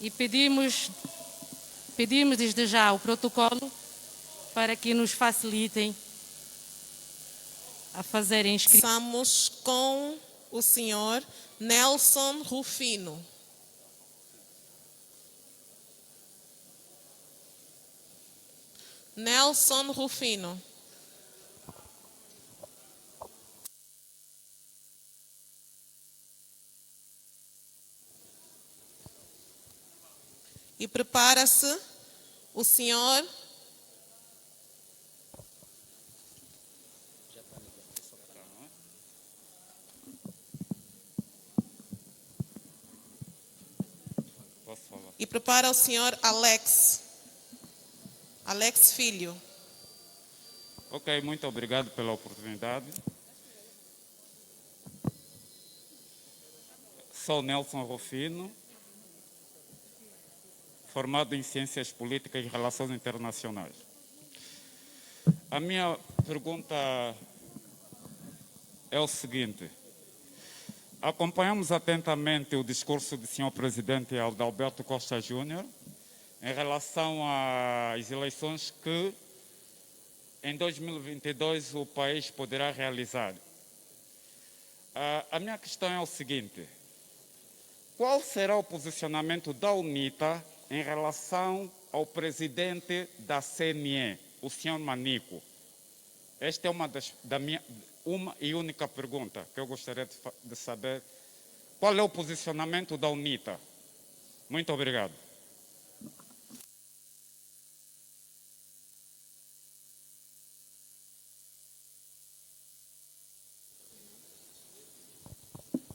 E pedimos desde já o protocolo para que nos facilitem a fazer inscrições. Começamos com o senhor Nelson Rufino. Nelson Rufino. E prepara-se o senhor o senhor Alex Filho. Ok, muito obrigado pela oportunidade. Sou Nelson Rufino, formado em Ciências Políticas e Relações Internacionais. A minha pergunta é o seguinte. Acompanhamos atentamente o discurso do Sr. Presidente Adalberto Costa Júnior em relação às eleições que em 2022 o país poderá realizar. A minha questão é o seguinte. Qual será o posicionamento da UNITA em relação ao presidente da CNE, o Sr. Manico? Esta é uma e única pergunta que eu gostaria de saber. Qual é o posicionamento da UNITA? Muito obrigado.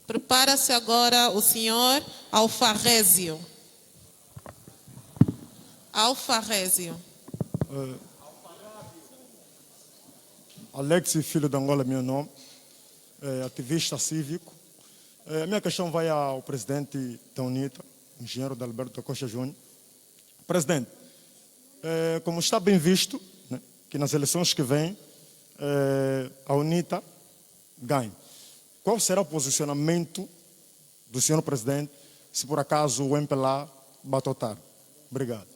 Prepara-se agora o senhor Alfarrésio. Alex Filho de Angola, meu nome, ativista cívico. A minha questão vai ao presidente da UNITA, engenheiro Adalberto Costa Júnior. Presidente, como está bem visto, né, que nas eleições que vêm a UNITA ganha. Qual será o posicionamento do senhor presidente se por acaso o MPLA batotar? Obrigado.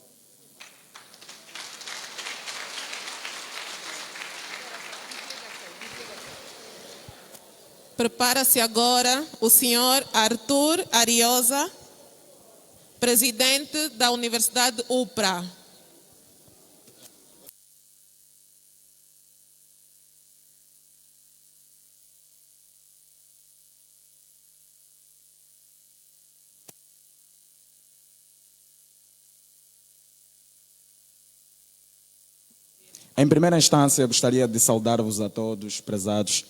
Prepara-se agora o senhor Arthur Ariosa, presidente da Universidade UPRA. Em primeira instância, gostaria de saudar-vos a todos, prezados,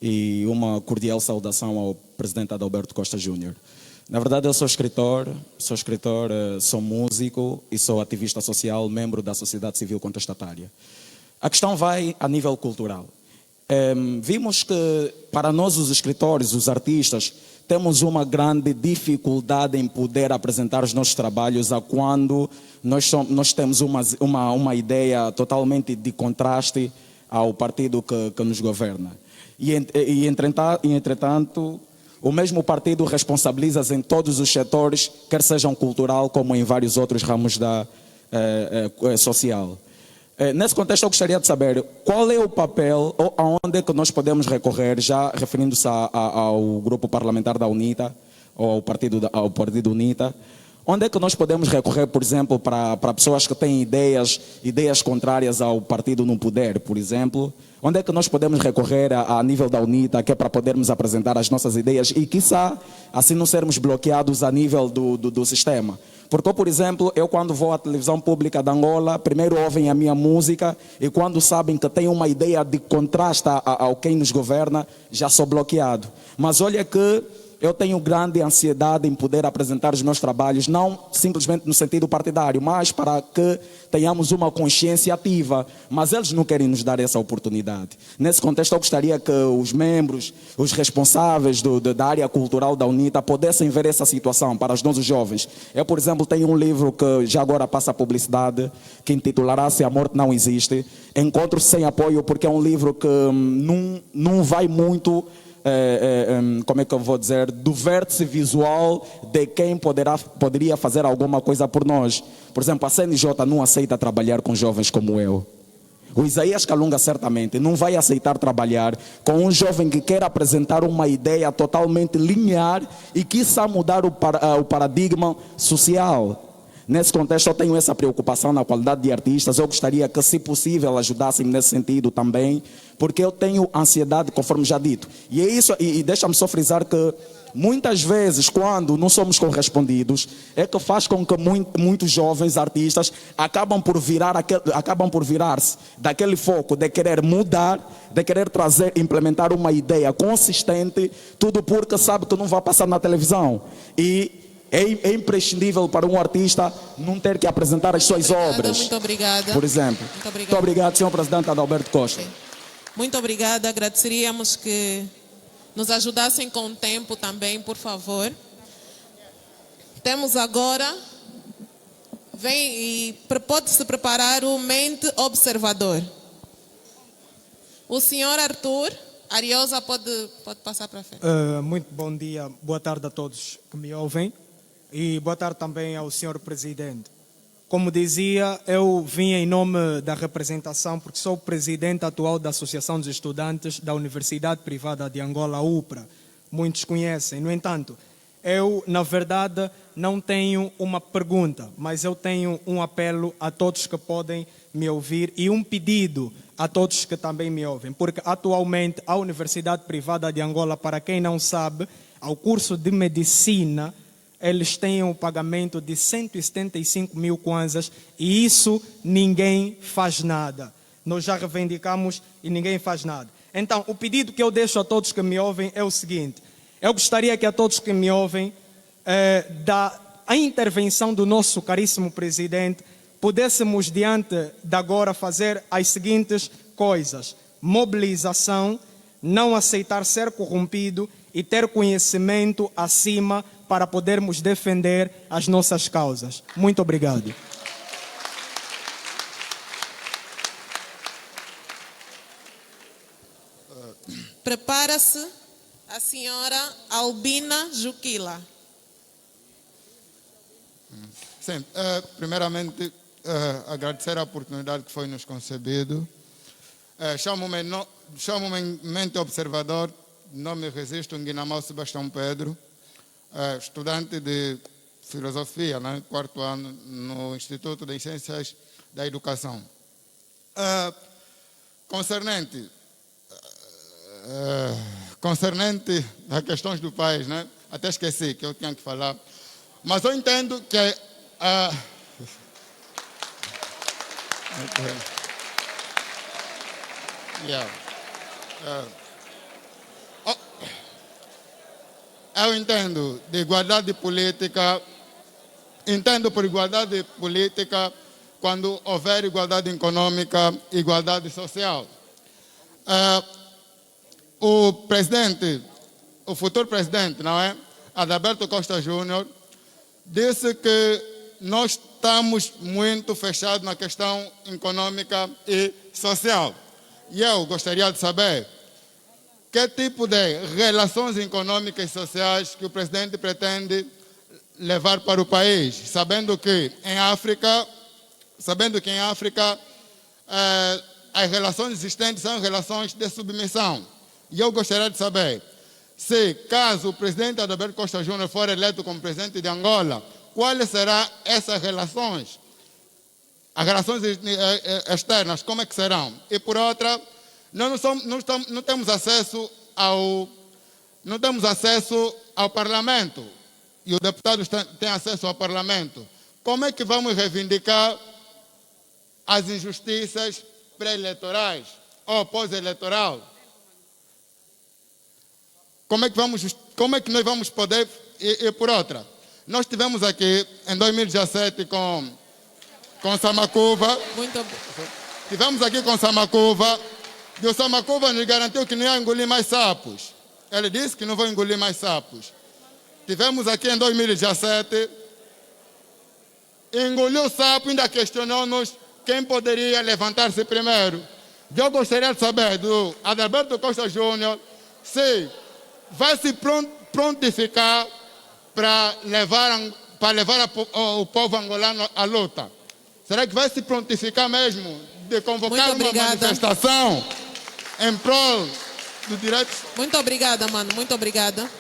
e uma cordial saudação ao presidente Adalberto Costa Júnior. Na verdade, eu sou escritor, sou músico e sou ativista social, membro da sociedade civil contestatária. A questão vai a nível cultural. Vimos que, para nós, os escritores, os artistas, temos uma grande dificuldade em poder apresentar os nossos trabalhos a quando nós temos uma ideia totalmente de contraste ao partido que nos governa. E entretanto, o mesmo partido responsabiliza-se em todos os setores, quer sejam cultural como em vários outros ramos da social. Nesse contexto, eu gostaria de saber qual é o papel, ou aonde é que nós podemos recorrer, já referindo-se ao grupo parlamentar da UNITA, ou ao partido UNITA, onde é que nós podemos recorrer, por exemplo, para pessoas que têm ideias contrárias ao partido no poder, por exemplo? Onde é que nós podemos recorrer a nível da UNITA, que é para podermos apresentar as nossas ideias e, quiçá, assim não sermos bloqueados a nível do sistema? Porque, por exemplo, eu quando vou à televisão pública de Angola, primeiro ouvem a minha música e quando sabem que tem uma ideia de contraste ao quem nos governa, já sou bloqueado. Mas olha que eu tenho grande ansiedade em poder apresentar os meus trabalhos, não simplesmente no sentido partidário, mas para que tenhamos uma consciência ativa. Mas eles não querem nos dar essa oportunidade. Nesse contexto, eu gostaria que os membros, os responsáveis da área cultural da UNITA pudessem ver essa situação para os nossos jovens. Eu, por exemplo, tenho um livro que já agora passa a publicidade, que intitulará Se a Morte Não Existe. Encontro-se sem apoio, porque é um livro que não vai muito... como é que eu vou dizer, do vértice visual de quem poderia fazer alguma coisa por nós. Por exemplo, a CNJ não aceita trabalhar com jovens como eu. O Isaías Calunga certamente não vai aceitar trabalhar com um jovem que quer apresentar uma ideia totalmente linear e quiçá mudar o paradigma social. Nesse contexto, eu tenho essa preocupação na qualidade de artistas. Eu gostaria que, se possível, ajudassem nesse sentido também, porque eu tenho ansiedade, conforme já dito. E é isso, e deixa-me só frisar que muitas vezes, quando não somos correspondidos, é que faz com que muitos jovens artistas acabam por virar-se daquele foco de querer mudar, de querer trazer, implementar uma ideia consistente, tudo porque sabe que não vai passar na televisão. E é imprescindível para um artista não ter que apresentar as suas obras. Muito obrigada. Por exemplo. Muito obrigado, Sr. Presidente Adalberto Costa. Muito obrigada. Agradeceríamos que nos ajudassem com o tempo também, por favor. Temos agora... Vem e pode-se preparar o mente observador. O senhor Arthur Ariosa pode passar para frente. Muito bom dia, boa tarde a todos que me ouvem. E boa tarde também ao senhor presidente. Como dizia, eu vim em nome da representação, porque sou o presidente atual da Associação dos Estudantes da Universidade Privada de Angola, UPRA. Muitos conhecem. No entanto, eu, na verdade, não tenho uma pergunta, mas eu tenho um apelo a todos que podem me ouvir e um pedido a todos que também me ouvem. Porque, atualmente, a Universidade Privada de Angola, para quem não sabe, ao curso de Medicina, eles têm um pagamento de 175 mil kwanzas e isso ninguém faz nada. Nós já reivindicamos e ninguém faz nada. Então, o pedido que eu deixo a todos que me ouvem é o seguinte. Eu gostaria que a todos que me ouvem, a intervenção do nosso caríssimo presidente, pudéssemos, diante de agora, fazer as seguintes coisas. Mobilização, não aceitar ser corrompido e ter conhecimento acima para podermos defender as nossas causas. Muito obrigado. Prepara-se a senhora Albina Juquila. Sim, primeiramente, agradecer a oportunidade que foi nos concedido. Chamo-me mente observador não me resisto, Guinamau Sebastião Pedro, estudante de filosofia, né, quarto ano, no Instituto de Ciências da Educação. Concernente a questões do país, né? Até esqueci que eu tinha que falar. Mas eu entendo que eu entendo de igualdade política, entendo por igualdade política quando houver igualdade econômica, igualdade social. O presidente, o futuro presidente, não é? Adalberto Costa Júnior, disse que nós estamos muito fechados na questão econômica e social. E eu gostaria de saber que tipo de relações econômicas e sociais que o presidente pretende levar para o país, sabendo que em África as relações existentes são relações de submissão. E eu gostaria de saber se, caso o presidente Adalberto Costa Júnior for eleito como presidente de Angola, quais serão essas relações? As relações externas, como é que serão? E por outra, nós não temos acesso ao Parlamento. E os deputados têm acesso ao Parlamento. Como é que vamos reivindicar as injustiças pré-eleitorais ou pós-eleitoral? Como é que nós vamos poder... E por outra, nós tivemos aqui em 2017 com Samakuva. Tivemos aqui com Samakuva. E o Samakuva nos garantiu que não ia engolir mais sapos. Ele disse que não vai engolir mais sapos. Tivemos aqui em 2017. Engoliu o sapo e ainda questionou-nos quem poderia levantar-se primeiro. Eu gostaria de saber do Adalberto Costa Júnior se vai se prontificar para levar o povo angolano à luta. Será que vai se prontificar mesmo de convocar uma manifestação em prol dos direitos? Muito obrigada, mano. Muito obrigada.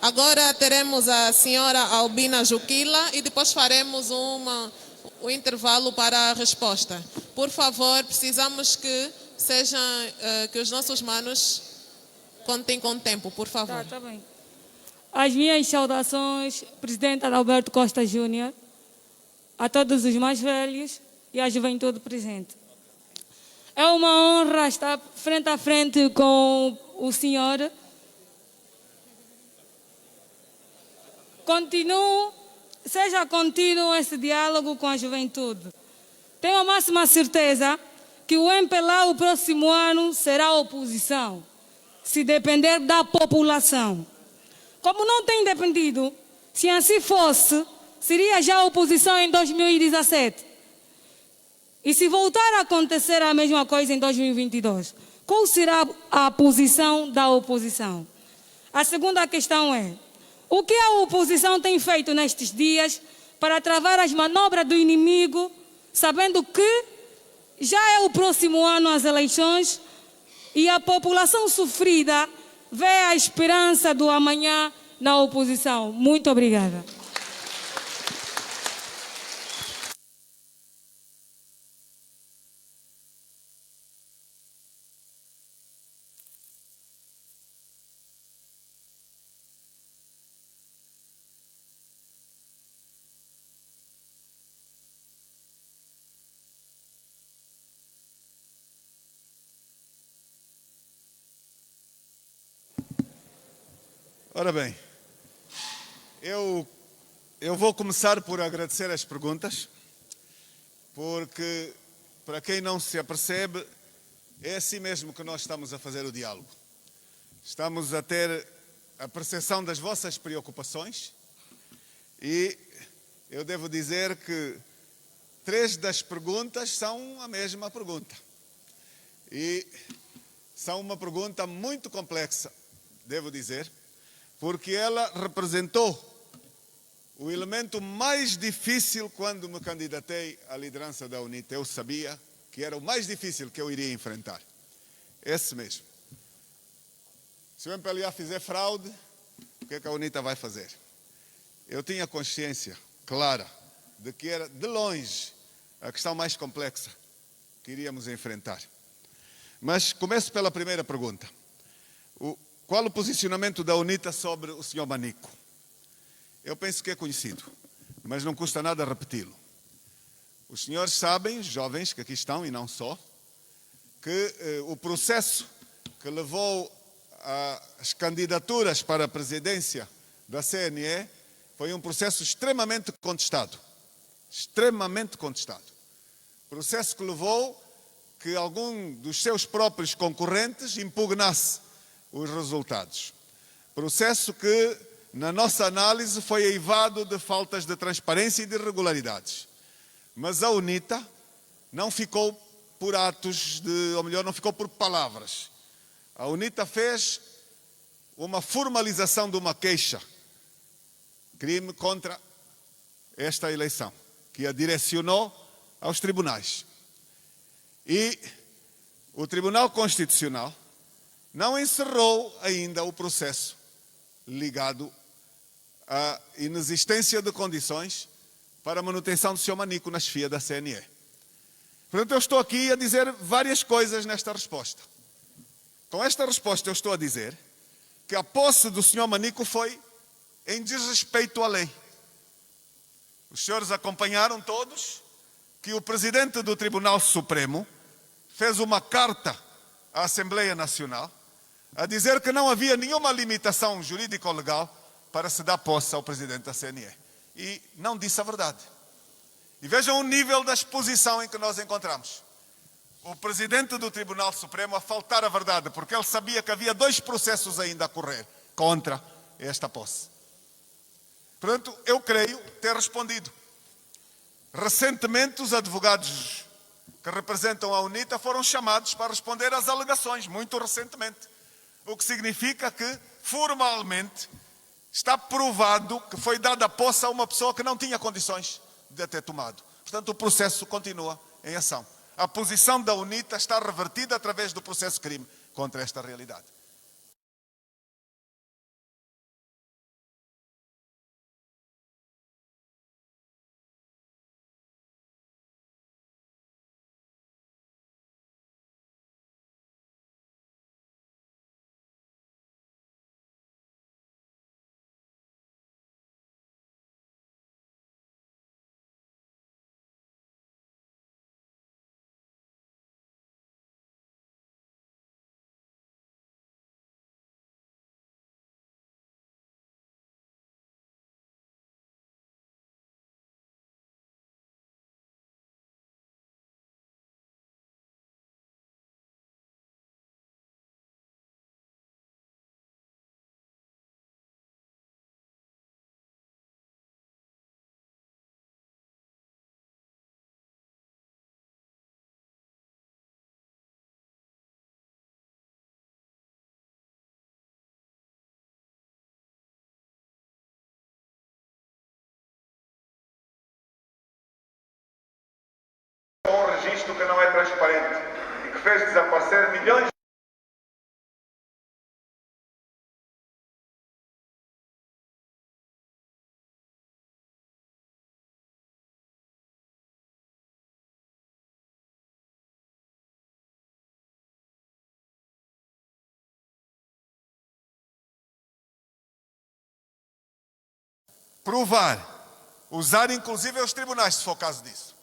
Agora teremos a senhora Albina Juquila e depois faremos o intervalo para a resposta. Por favor, precisamos que que os nossos manos contem com o tempo, por favor. Tá bem. As minhas saudações, presidente Adalberto Costa Júnior, a todos os mais velhos e à juventude presente. É uma honra estar frente a frente com o senhor. Seja contínuo esse diálogo com a juventude. Tenho a máxima certeza que o MPLA o próximo ano será oposição, se depender da população. Como não tem dependido, se assim fosse, seria já oposição em 2017. E se voltar a acontecer a mesma coisa em 2022, qual será a posição da oposição? A segunda questão é: o que a oposição tem feito nestes dias para travar as manobras do inimigo, sabendo que já é o próximo ano as eleições e a população sofrida vê a esperança do amanhã na oposição? Muito obrigada. Ora bem, eu vou começar por agradecer as perguntas, porque, para quem não se apercebe, é assim mesmo que nós estamos a fazer o diálogo. Estamos a ter a percepção das vossas preocupações e eu devo dizer que 3 das perguntas são a mesma pergunta. E são uma pergunta muito complexa, devo dizer, porque ela representou o elemento mais difícil quando me candidatei à liderança da UNITA. Eu sabia que era o mais difícil que eu iria enfrentar. Esse mesmo. Se o MPLA fizer fraude, o que é que a UNITA vai fazer? Eu tinha consciência clara de que era, de longe, a questão mais complexa que iríamos enfrentar. Mas começo pela primeira pergunta. Qual o posicionamento da UNITA sobre o Sr. Manico? Eu penso que é conhecido, mas não custa nada repeti-lo. Os senhores sabem, os jovens que aqui estão e não só, que o processo que levou as candidaturas para a presidência da CNE foi um processo extremamente contestado. Extremamente contestado. Processo que levou que algum dos seus próprios concorrentes impugnasse os resultados. Processo que, na nossa análise, foi eivado de faltas de transparência e de irregularidades. Mas a UNITA não ficou por atos ou melhor, não ficou por palavras. A UNITA fez uma formalização de uma queixa, crime contra esta eleição, que a direcionou aos tribunais. E o Tribunal Constitucional não encerrou ainda o processo ligado à inexistência de condições para a manutenção do Sr. Manico na chefia da CNE. Portanto, eu estou aqui a dizer várias coisas nesta resposta. Com esta resposta eu estou a dizer que a posse do Sr. Manico foi em desrespeito à lei. Os senhores acompanharam todos que o presidente do Tribunal Supremo fez uma carta à Assembleia Nacional a dizer que não havia nenhuma limitação jurídico-legal para se dar posse ao presidente da CNE. E não disse a verdade. E vejam o nível da exposição em que nós encontramos. O presidente do Tribunal Supremo a faltar a verdade, porque ele sabia que havia 2 processos ainda a correr contra esta posse. Portanto, eu creio ter respondido. Recentemente, os advogados que representam a UNITA foram chamados para responder às alegações, muito recentemente. O que significa que, formalmente, está provado que foi dada posse a uma pessoa que não tinha condições de a ter tomado. Portanto, o processo continua em ação. A posição da UNITA está revertida através do processo crime contra esta realidade. Um registro que não é transparente e que fez desaparecer milhões. Provar, usar inclusive os tribunais, se for o caso disso,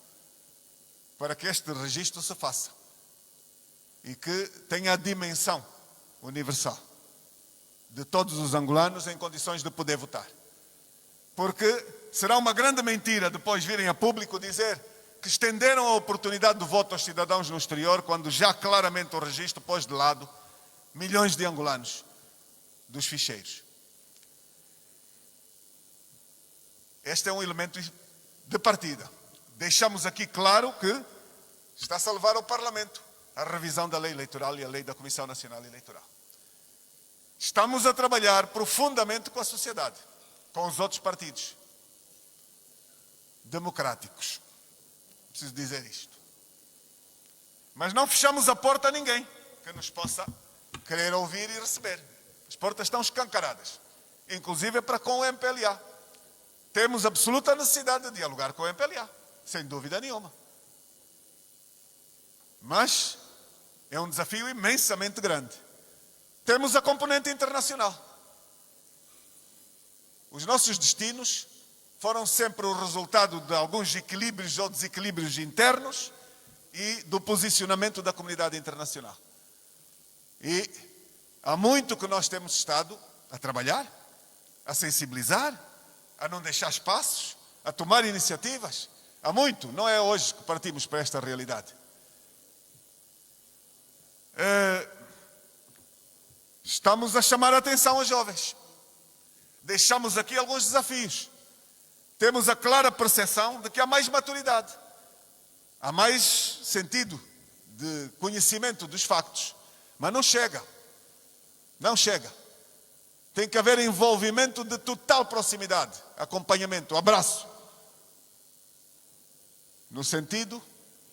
para que este registro se faça e que tenha a dimensão universal de todos os angolanos em condições de poder votar. Porque será uma grande mentira depois virem a público dizer que estenderam a oportunidade do voto aos cidadãos no exterior, quando já claramente o registro pôs de lado milhões de angolanos dos ficheiros. Este é um elemento de partida. Deixamos aqui claro que está-se a levar ao Parlamento a revisão da lei eleitoral e a lei da Comissão Nacional Eleitoral. Estamos a trabalhar profundamente com a sociedade, com os outros partidos democráticos. Preciso dizer isto. Mas não fechamos a porta a ninguém. que nos possa querer ouvir e receber. As portas estão escancaradas, inclusive para com o MPLA. Temos absoluta necessidade de dialogar com o MPLA, sem dúvida nenhuma. Mas é um desafio imensamente grande. Temos a componente internacional. Os nossos destinos foram sempre o resultado de alguns equilíbrios ou desequilíbrios internos e do posicionamento da comunidade internacional. E há muito que nós temos estado a trabalhar, a sensibilizar, a não deixar espaços, a tomar iniciativas. Há muito, não é hoje que partimos para esta realidade. Estamos a chamar a atenção aos jovens. Deixamos aqui alguns desafios. Temos a clara percepção de que há mais maturidade, há mais sentido de conhecimento dos factos, mas não chega. Não chega. Tem que haver envolvimento de total proximidade, acompanhamento, abraço. No sentido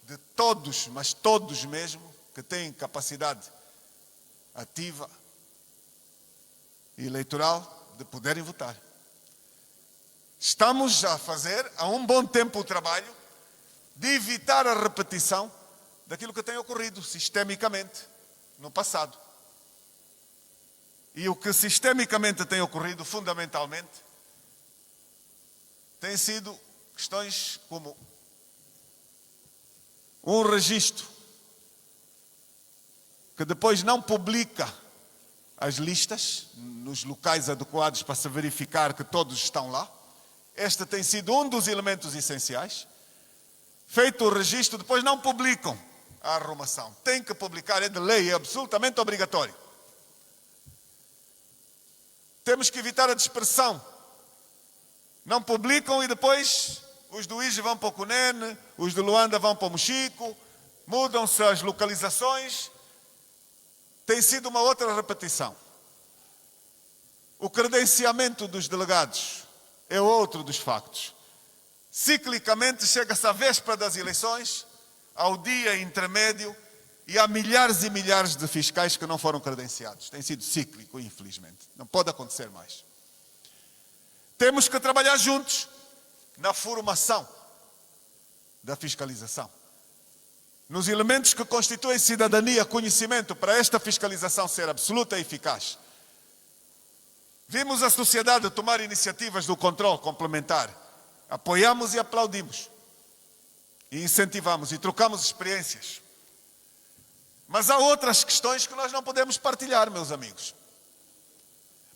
de todos, mas todos mesmo, que têm capacidade ativa e eleitoral de poderem votar. Estamos a fazer há um bom tempo o trabalho de evitar a repetição daquilo que tem ocorrido sistemicamente no passado. E o que sistemicamente tem ocorrido, fundamentalmente, tem sido questões como um registro que depois não publica as listas nos locais adequados para se verificar que todos estão lá. Este tem sido um dos elementos essenciais. Feito o registro, depois não publicam a arrumação. Tem que publicar, é de lei, é absolutamente obrigatório. Temos que evitar a dispersão. Não publicam e depois os do Ige vão para o Cunene, os de Luanda vão para o Mochico, mudam-se as localizações. Tem sido uma outra repetição. O credenciamento dos delegados é outro dos factos. Ciclicamente chega-se à véspera das eleições, ao dia intermédio, e há milhares e milhares de fiscais que não foram credenciados. Tem sido cíclico, infelizmente. Não pode acontecer mais. Temos que trabalhar juntos na formação da fiscalização. Nos elementos que constituem cidadania, conhecimento para esta fiscalização ser absoluta e eficaz. Vimos a sociedade tomar iniciativas do controle complementar. Apoiamos e aplaudimos. E incentivamos e trocamos experiências. Mas há outras questões que nós não podemos partilhar, meus amigos.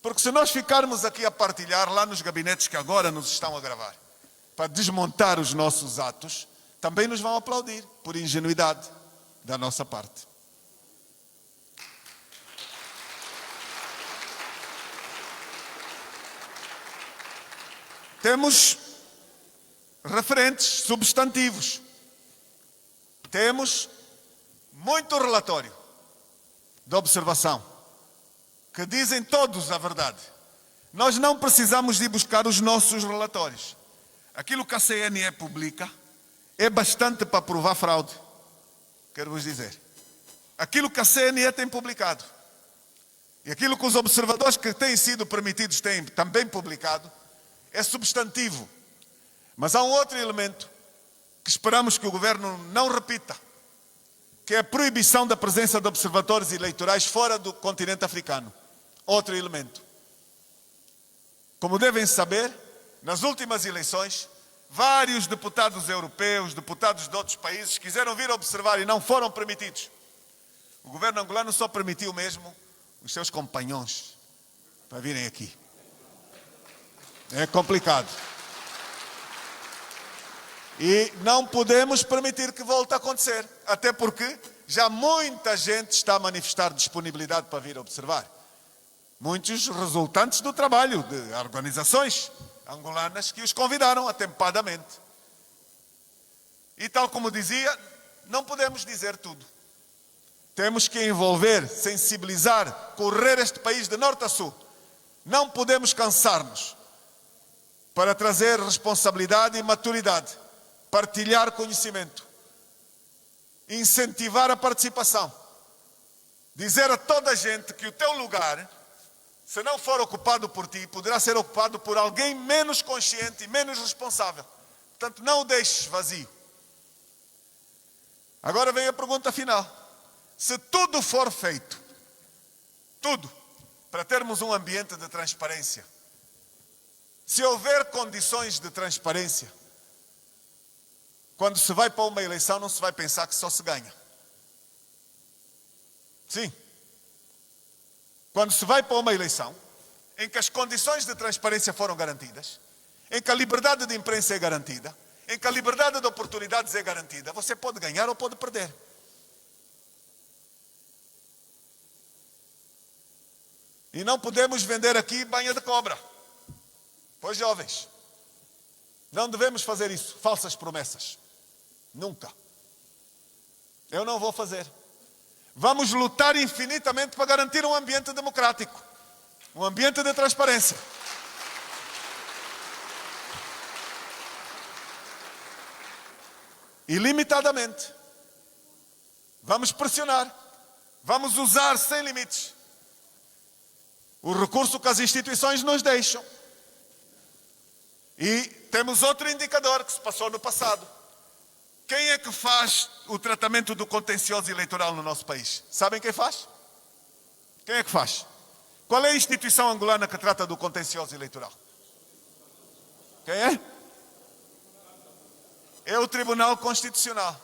Porque se nós ficarmos aqui a partilhar lá nos gabinetes que agora nos estão a gravar, para desmontar os nossos atos, também nos vão aplaudir por ingenuidade da nossa parte. Temos referentes substantivos. Temos muito relatório de observação, que dizem todos a verdade. Nós não precisamos de ir buscar os nossos relatórios. Aquilo que a CNE publica é bastante para provar fraude. Quero vos dizer. Aquilo que a CNE tem publicado e aquilo que os observadores que têm sido permitidos têm também publicado é substantivo. Mas há um outro elemento que esperamos que o governo não repita, que é a proibição da presença de observadores eleitorais fora do continente africano. Outro elemento. Como devem saber, nas últimas eleições, vários deputados europeus, deputados de outros países, quiseram vir observar e não foram permitidos. O governo angolano só permitiu mesmo os seus companhões para virem aqui. É complicado. E não podemos permitir que volte a acontecer, até porque já muita gente está a manifestar disponibilidade para vir observar. Muitos resultantes do trabalho de organizações angolanas que os convidaram atempadamente. E tal como dizia, não podemos dizer tudo. Temos que envolver, sensibilizar, correr este país de norte a sul. Não podemos cansar-nos para trazer responsabilidade e maturidade, partilhar conhecimento, incentivar a participação, dizer a toda a gente que o teu lugar, se não for ocupado por ti, poderá ser ocupado por alguém menos consciente e menos responsável. Portanto, não o deixes vazio. Agora vem a pergunta final. Se tudo for feito, tudo, para termos um ambiente de transparência, se houver condições de transparência, quando se vai para uma eleição, não se vai pensar que só se ganha. Sim. Quando se vai para uma eleição, em que as condições de transparência foram garantidas, em que a liberdade de imprensa é garantida, em que a liberdade de oportunidades é garantida, você pode ganhar ou pode perder. E não podemos vender aqui banha de cobra. Pois, jovens, não devemos fazer isso, falsas promessas. Nunca. Eu não vou fazer. Vamos lutar infinitamente para garantir um ambiente democrático, um ambiente de transparência. Ilimitadamente. Vamos pressionar. Vamos usar sem limites o recurso que as instituições nos deixam. E temos outro indicador que se passou no passado. Quem é que faz o tratamento do contencioso eleitoral no nosso país? Sabem quem faz? Quem é que faz? Qual é a instituição angolana que trata do contencioso eleitoral? Quem é? É o Tribunal Constitucional.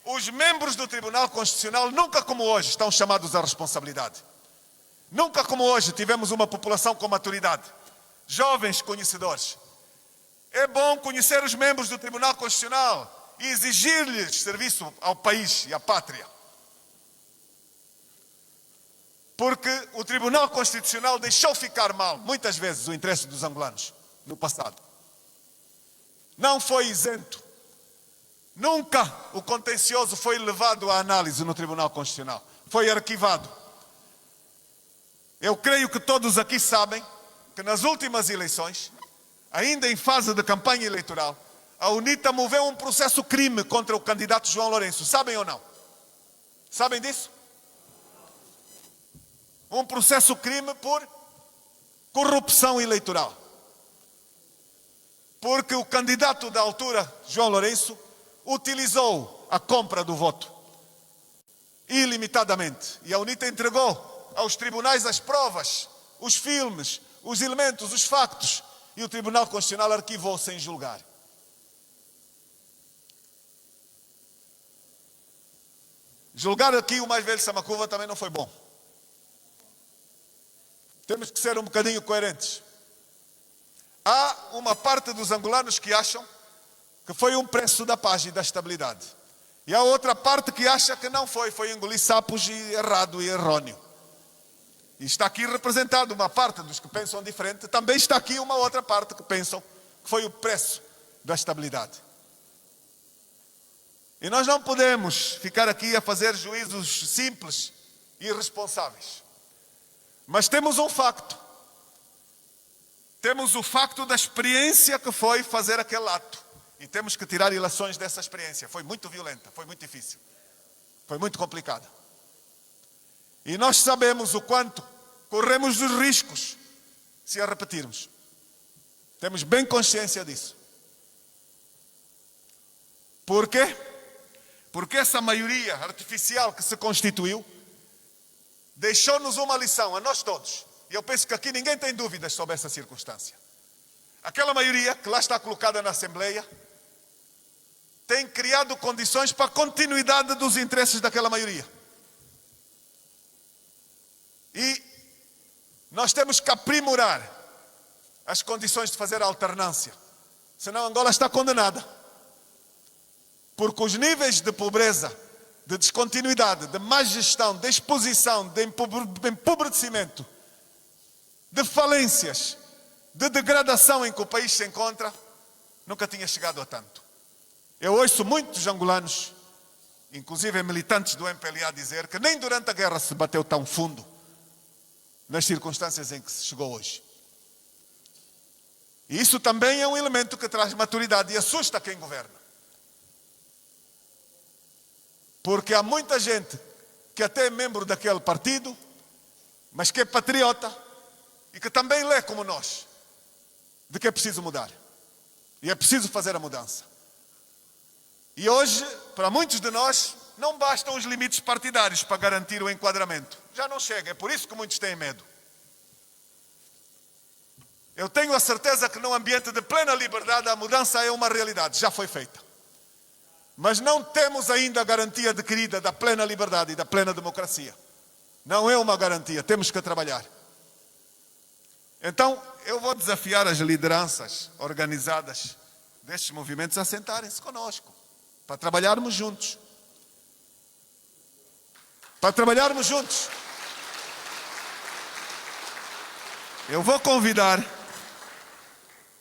Os membros do Tribunal Constitucional nunca como hoje estão chamados à responsabilidade. Nunca como hoje tivemos uma população com maturidade. Jovens conhecedores. É bom conhecer os membros do Tribunal Constitucional e exigir-lhes serviço ao país e à pátria. Porque o Tribunal Constitucional deixou ficar mal, muitas vezes, o interesse dos angolanos no passado. Não foi isento. Nunca o contencioso foi levado à análise no Tribunal Constitucional. Foi arquivado. Eu creio que todos aqui sabem que nas últimas eleições, ainda em fase de campanha eleitoral, a UNITA moveu um processo crime contra o candidato João Lourenço. Sabem ou não? Sabem disso? Um processo crime por corrupção eleitoral. Porque o candidato da altura, João Lourenço, utilizou a compra do voto ilimitadamente. E a UNITA entregou aos tribunais as provas, os filmes, os elementos, os factos. E o Tribunal Constitucional arquivou sem julgar. Julgar aqui o mais velho Samacuva também não foi bom. Temos que ser um bocadinho coerentes. Há uma parte dos angolanos que acham que foi um preço da paz e da estabilidade. E há outra parte que acha que não foi engolir sapos e errado e errôneo. E está aqui representado uma parte dos que pensam diferente, também está aqui uma outra parte que pensam que foi o preço da estabilidade. E nós não podemos ficar aqui a fazer juízos simples e irresponsáveis. Mas temos um facto. Temos o facto da experiência que foi fazer aquele ato. E temos que tirar ilações dessa experiência. Foi muito violenta, foi muito difícil. Foi muito complicada. E nós sabemos o quanto corremos os riscos se a repetirmos. Temos bem consciência disso. Por quê? Porque essa maioria artificial que se constituiu deixou-nos uma lição, a nós todos. E eu penso que aqui ninguém tem dúvidas sobre essa circunstância. Aquela maioria que lá está colocada na Assembleia tem criado condições para a continuidade dos interesses daquela maioria. E nós temos que aprimorar as condições de fazer a alternância. Senão Angola está condenada. Porque os níveis de pobreza, de descontinuidade, de má gestão, de exposição, de empobrecimento, de falências, de degradação em que o país se encontra, nunca tinha chegado a tanto. Eu ouço muitos angolanos, inclusive militantes do MPLA, dizer que nem durante a guerra se bateu tão fundo nas circunstâncias em que se chegou hoje. E isso também é um elemento que traz maturidade e assusta quem governa. Porque há muita gente que até é membro daquele partido, mas que é patriota e que também lê como nós, de que é preciso mudar. E é preciso fazer a mudança. E hoje, para muitos de nós, não bastam os limites partidários para garantir o enquadramento. Já não chega, é por isso que muitos têm medo. Eu tenho a certeza que num ambiente de plena liberdade a mudança é uma realidade, já foi feita. Mas não temos ainda a garantia adquirida da plena liberdade e da plena democracia. Não é uma garantia, temos que trabalhar. Então, eu vou desafiar as lideranças organizadas destes movimentos a sentarem-se conosco, para trabalharmos juntos. Para trabalharmos juntos. Eu vou convidar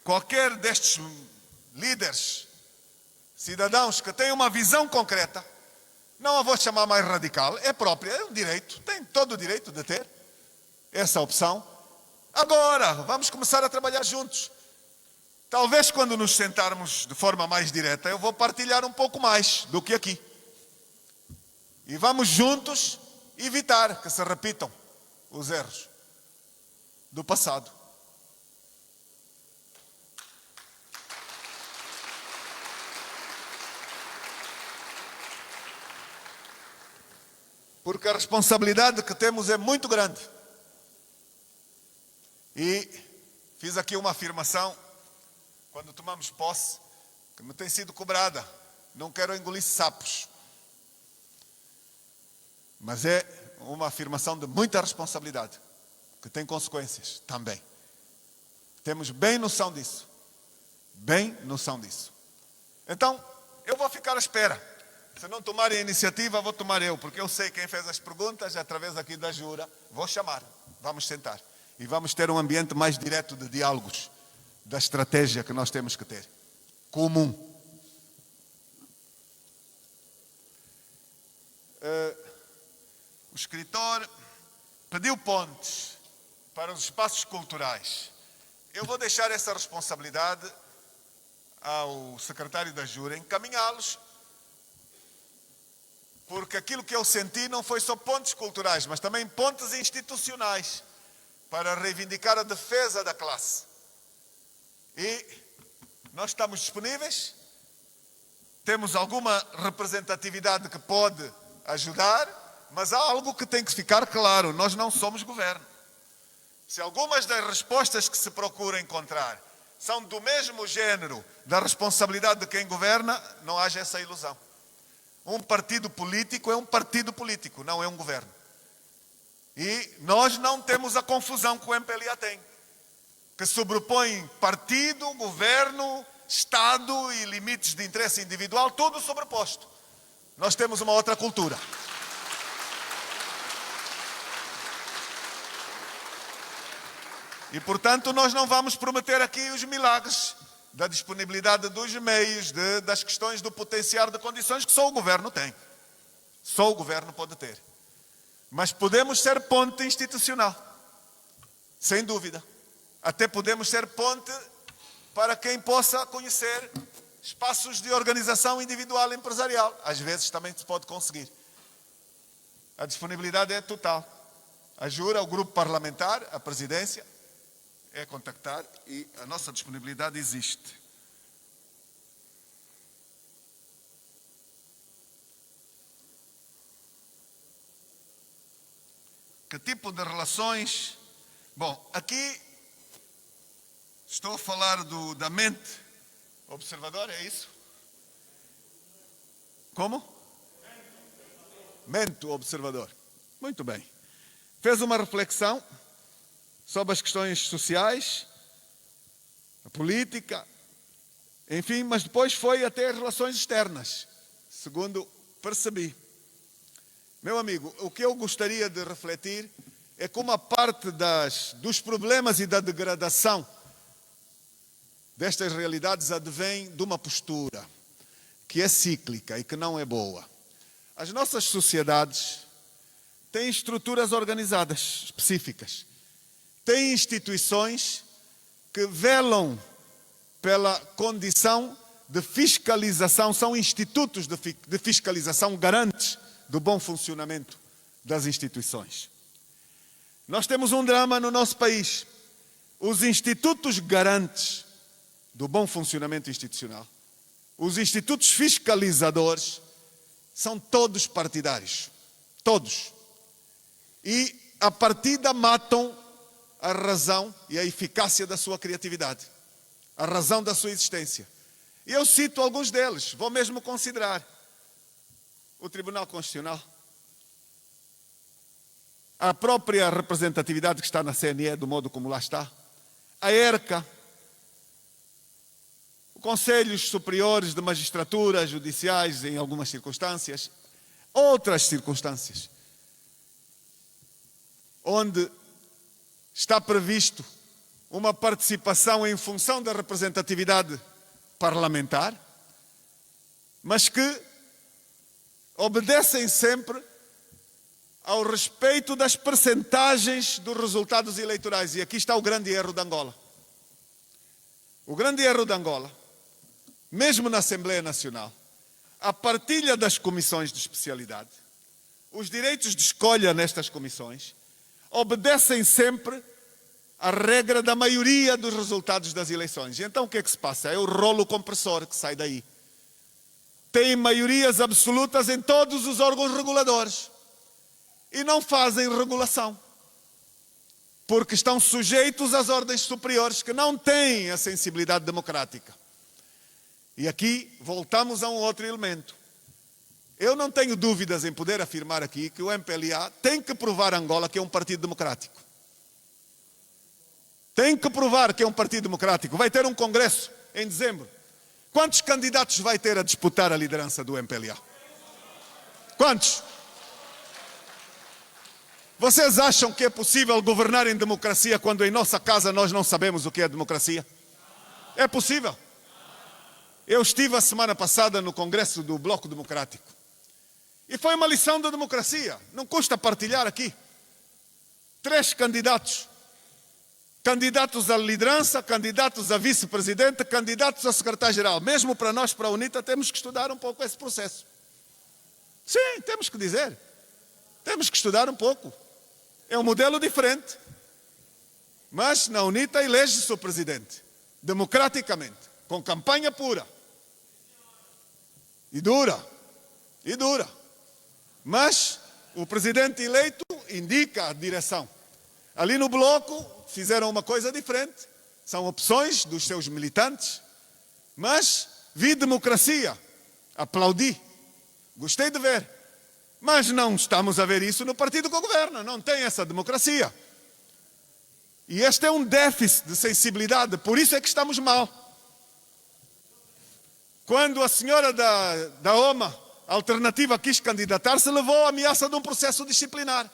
qualquer destes líderes, cidadãos que têm uma visão concreta, não a vou chamar mais radical, é própria, é um direito, tem todo o direito de ter essa opção. Agora, vamos começar a trabalhar juntos. Talvez quando nos sentarmos de forma mais direta, eu vou partilhar um pouco mais do que aqui. E vamos juntos evitar que se repitam os erros do passado. Porque a responsabilidade que temos é muito grande. E fiz aqui uma afirmação, quando tomamos posse, que me tem sido cobrada. Não quero engolir sapos. Mas é uma afirmação de muita responsabilidade, que tem consequências também. Temos bem noção disso. Bem noção disso. Então, eu vou ficar à espera. Se não tomarem a iniciativa, vou tomar eu, porque eu sei quem fez as perguntas, através aqui da Jura, vou chamar, vamos sentar. E vamos ter um ambiente mais direto de diálogos, da estratégia que nós temos que ter, comum. O escritor pediu pontes para os espaços culturais. Eu vou deixar essa responsabilidade ao secretário da Jura encaminhá-los, porque aquilo que eu senti não foi só pontes culturais, mas também pontes institucionais, para reivindicar a defesa da classe. E nós estamos disponíveis, temos alguma representatividade que pode ajudar, mas há algo que tem que ficar claro, nós não somos governo. Se algumas das respostas que se procura encontrar são do mesmo género da responsabilidade de quem governa, não haja essa ilusão. Um partido político é um partido político, não é um governo. E nós não temos a confusão que o MPLA tem, que sobrepõe partido, governo, Estado e limites de interesse individual, tudo sobreposto. Nós temos uma outra cultura. E, portanto, nós não vamos prometer aqui os milagres da disponibilidade dos meios, das questões do potenciar de condições que só o governo tem. Só o governo pode ter. Mas podemos ser ponte institucional, sem dúvida. Até podemos ser ponte para quem possa conhecer espaços de organização individual e empresarial. Às vezes também se pode conseguir. A disponibilidade é total. A Jura, o grupo parlamentar, a presidência, é contactar e a nossa disponibilidade existe. Que tipo de relações? Bom, aqui estou a falar da mente observadora, é isso? Como? Mente observador. Muito bem. Fez uma reflexão sobre as questões sociais, a política, enfim, mas depois foi até as relações externas, segundo percebi. Meu amigo, o que eu gostaria de refletir é como a parte dos problemas e da degradação destas realidades advém de uma postura que é cíclica e que não é boa. As nossas sociedades têm estruturas organizadas específicas, têm instituições que velam pela condição de fiscalização, são institutos de fiscalização garantes do bom funcionamento das instituições. Nós temos um drama no nosso país. Os institutos garantes do bom funcionamento institucional, os institutos fiscalizadores, são todos partidários. Todos. E, à partida, matam a razão e a eficácia da sua criatividade, a razão da sua existência. E eu cito alguns deles, vou mesmo considerar. O Tribunal Constitucional, a própria representatividade que está na CNE, do modo como lá está, a ERCA, Conselhos Superiores de Magistratura, judiciais em algumas circunstâncias, outras circunstâncias, onde está previsto uma participação em função da representatividade parlamentar, mas que obedecem sempre ao respeito das percentagens dos resultados eleitorais. E aqui está o grande erro de Angola. O grande erro de Angola, mesmo na Assembleia Nacional, a partilha das comissões de especialidade, os direitos de escolha nestas comissões, obedecem sempre à regra da maioria dos resultados das eleições. E então o que é que se passa? É o rolo compressor que sai daí. Tem maiorias absolutas em todos os órgãos reguladores e não fazem regulação, porque estão sujeitos às ordens superiores que não têm a sensibilidade democrática. E aqui voltamos a um outro elemento. Eu não tenho dúvidas em poder afirmar aqui que o MPLA tem que provar a Angola que é um partido democrático. Tem que provar que é um partido democrático. Vai ter um congresso em dezembro. Quantos candidatos vai ter a disputar a liderança do MPLA? Quantos? Vocês acham que é possível governar em democracia quando em nossa casa nós não sabemos o que é democracia? É possível. Eu estive a semana passada no congresso do Bloco Democrático. E foi uma lição da democracia. Não custa partilhar aqui. 3 candidatos. Candidatos à liderança, candidatos a vice-presidente, candidatos a secretário-geral. Mesmo para nós, para a UNITA, temos que estudar um pouco esse processo. Sim, temos que dizer. Temos que estudar um pouco. É um modelo diferente. Mas na UNITA elege-se o presidente. Democraticamente. Com campanha pura. E dura. E dura. Mas o presidente eleito indica a direção. Ali no bloco fizeram uma coisa diferente. São opções dos seus militantes. Mas vi democracia. Aplaudi. Gostei de ver. Mas não estamos a ver isso no partido que governa. Não tem essa democracia. E este é um déficit de sensibilidade. Por isso é que estamos mal. Quando a senhora da OMA, alternativa, quis candidatar-se, levou a ameaça de um processo disciplinar.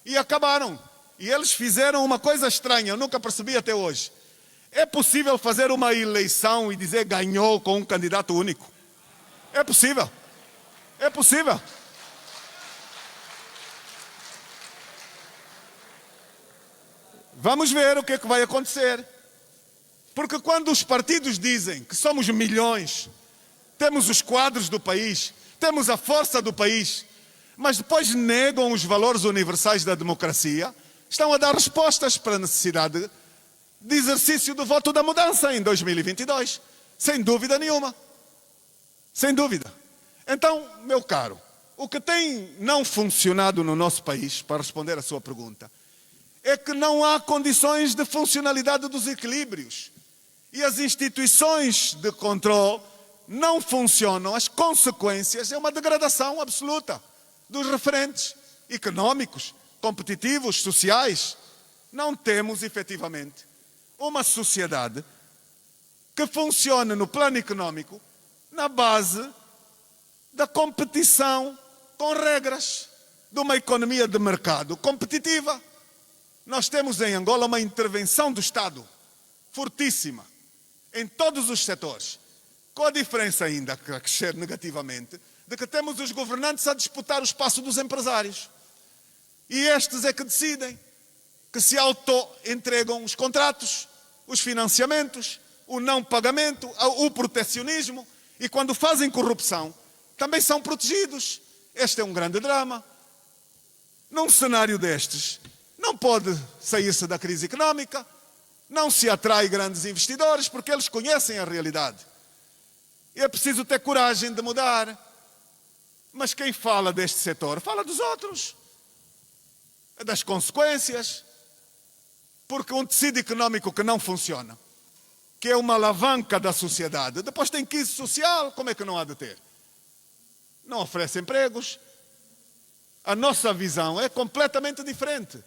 E acabaram. E eles fizeram uma coisa estranha, eu nunca percebi até hoje. É possível fazer uma eleição e dizer ganhou com um candidato único? É possível. É possível. Vamos ver o que é que vai acontecer. Porque quando os partidos dizem que somos milhões, temos os quadros do país, temos a força do país, mas depois negam os valores universais da democracia, estão a dar respostas para a necessidade de exercício do voto da mudança em 2022. Sem dúvida nenhuma. Sem dúvida. Então, meu caro, o que tem não funcionado no nosso país, para responder à sua pergunta, é que não há condições de funcionalidade dos equilíbrios. E as instituições de controle não funcionam. As consequências é uma degradação absoluta dos referentes económicos, competitivos, sociais. Não temos, efetivamente, uma sociedade que funcione no plano económico na base da competição com regras, de uma economia de mercado competitiva. Nós temos em Angola uma intervenção do Estado fortíssima em todos os setores, com a diferença ainda, a crescer negativamente, de que temos os governantes a disputar o espaço dos empresários. E estes é que decidem, que se auto-entregam os contratos, os financiamentos, o não pagamento, o protecionismo, e quando fazem corrupção, também são protegidos. Este é um grande drama. num cenário destes, não pode sair-se da crise económica, não se atrai grandes investidores, porque eles conhecem a realidade. E é preciso ter coragem de mudar. Mas quem fala deste setor, fala dos outros, das consequências, porque um tecido económico que não funciona, que é uma alavanca da sociedade, depois tem crise social, como é que não há de ter? Não oferece empregos. A nossa visão é completamente diferente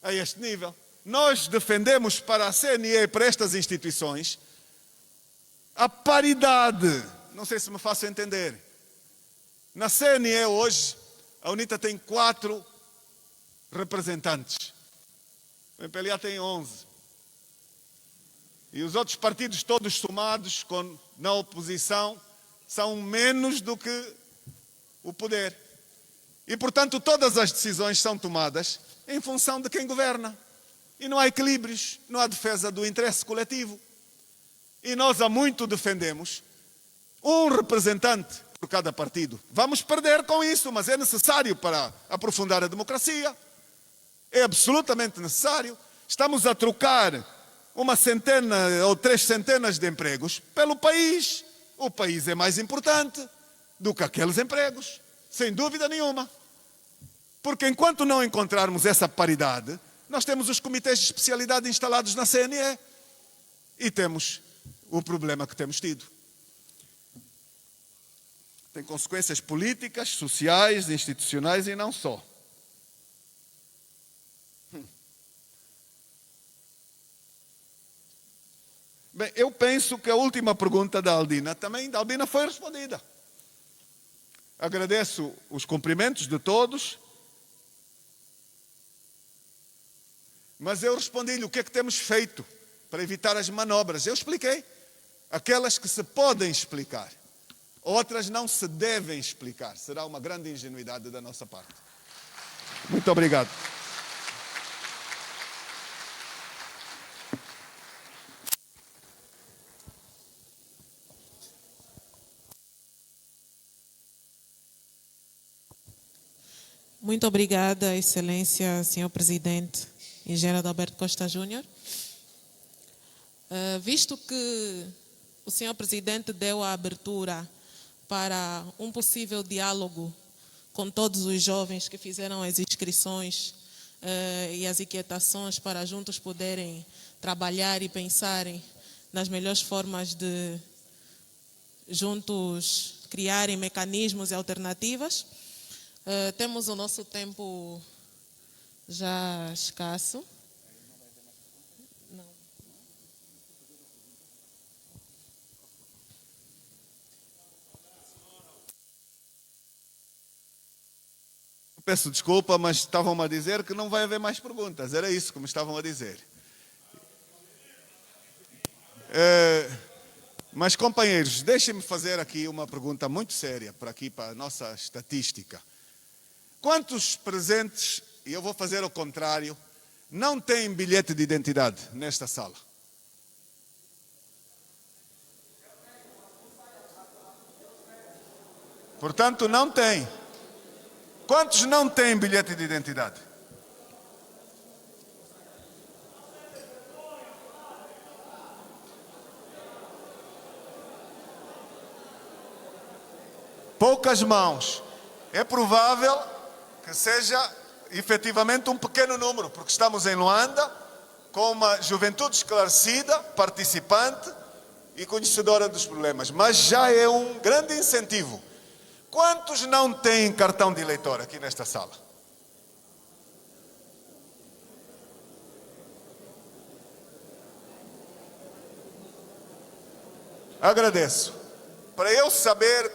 a este nível. Nós defendemos para a CNE e para estas instituições a paridade. Não sei se me faço entender. Na CNE hoje, a UNITA tem 4 representantes. O MPLA tem 11. E os outros partidos todos somados na oposição são menos do que o poder. E, portanto, todas as decisões são tomadas em função de quem governa. E não há equilíbrios, não há defesa do interesse coletivo. E nós há muito defendemos um representante por cada partido. Vamos perder com isso, mas é necessário para aprofundar a democracia. É absolutamente necessário. Estamos a trocar uma centena ou 3 centenas de empregos pelo país. O país é mais importante do que aqueles empregos, sem dúvida nenhuma. Porque enquanto não encontrarmos essa paridade, nós temos os comitês de especialidade instalados na CNE e temos o problema que temos tido. Tem consequências políticas, sociais, institucionais e não só. Bem, eu penso que a última pergunta da Aldina foi respondida. Agradeço os cumprimentos de todos. Mas eu respondi-lhe o que é que temos feito para evitar as manobras. Eu expliquei. Aquelas que se podem explicar. Outras não se devem explicar. Será uma grande ingenuidade da nossa parte. Muito obrigado. Muito obrigada, Excelência, Senhor Presidente, Engenheiro Adalberto Costa Júnior. Visto que o Senhor Presidente deu a abertura para um possível diálogo com todos os jovens que fizeram as inscrições e as inquietações para juntos poderem trabalhar e pensarem nas melhores formas de juntos criarem mecanismos e alternativas, temos o nosso tempo já escasso. Peço desculpa, mas estavam a dizer que não vai haver mais perguntas. Era isso que me estavam a dizer. Mas, companheiros, deixem-me fazer aqui uma pergunta muito séria para a nossa estatística. Quantos presentes, e eu vou fazer o contrário, não têm bilhete de identidade nesta sala? Portanto, não tem. Quantos não têm bilhete de identidade? Poucas mãos. É provável que seja efetivamente um pequeno número, porque estamos em Luanda com uma juventude esclarecida, participante e conhecedora dos problemas. Mas já é um grande incentivo. Quantos não têm cartão de eleitor aqui nesta sala? Agradeço. Para eu saber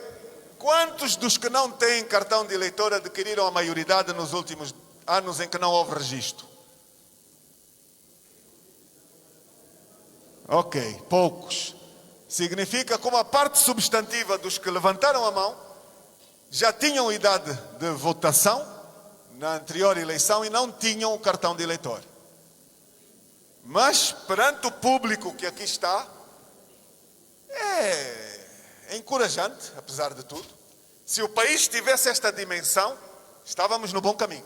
quantos dos que não têm cartão de eleitor adquiriram a maioridade nos últimos anos em que não houve registro. Ok, poucos. Significa que uma parte substantiva dos que levantaram a mão já tinham idade de votação na anterior eleição e não tinham o cartão de eleitor. Mas, perante o público que aqui está, é encorajante, apesar de tudo. Se o país tivesse esta dimensão, estávamos no bom caminho.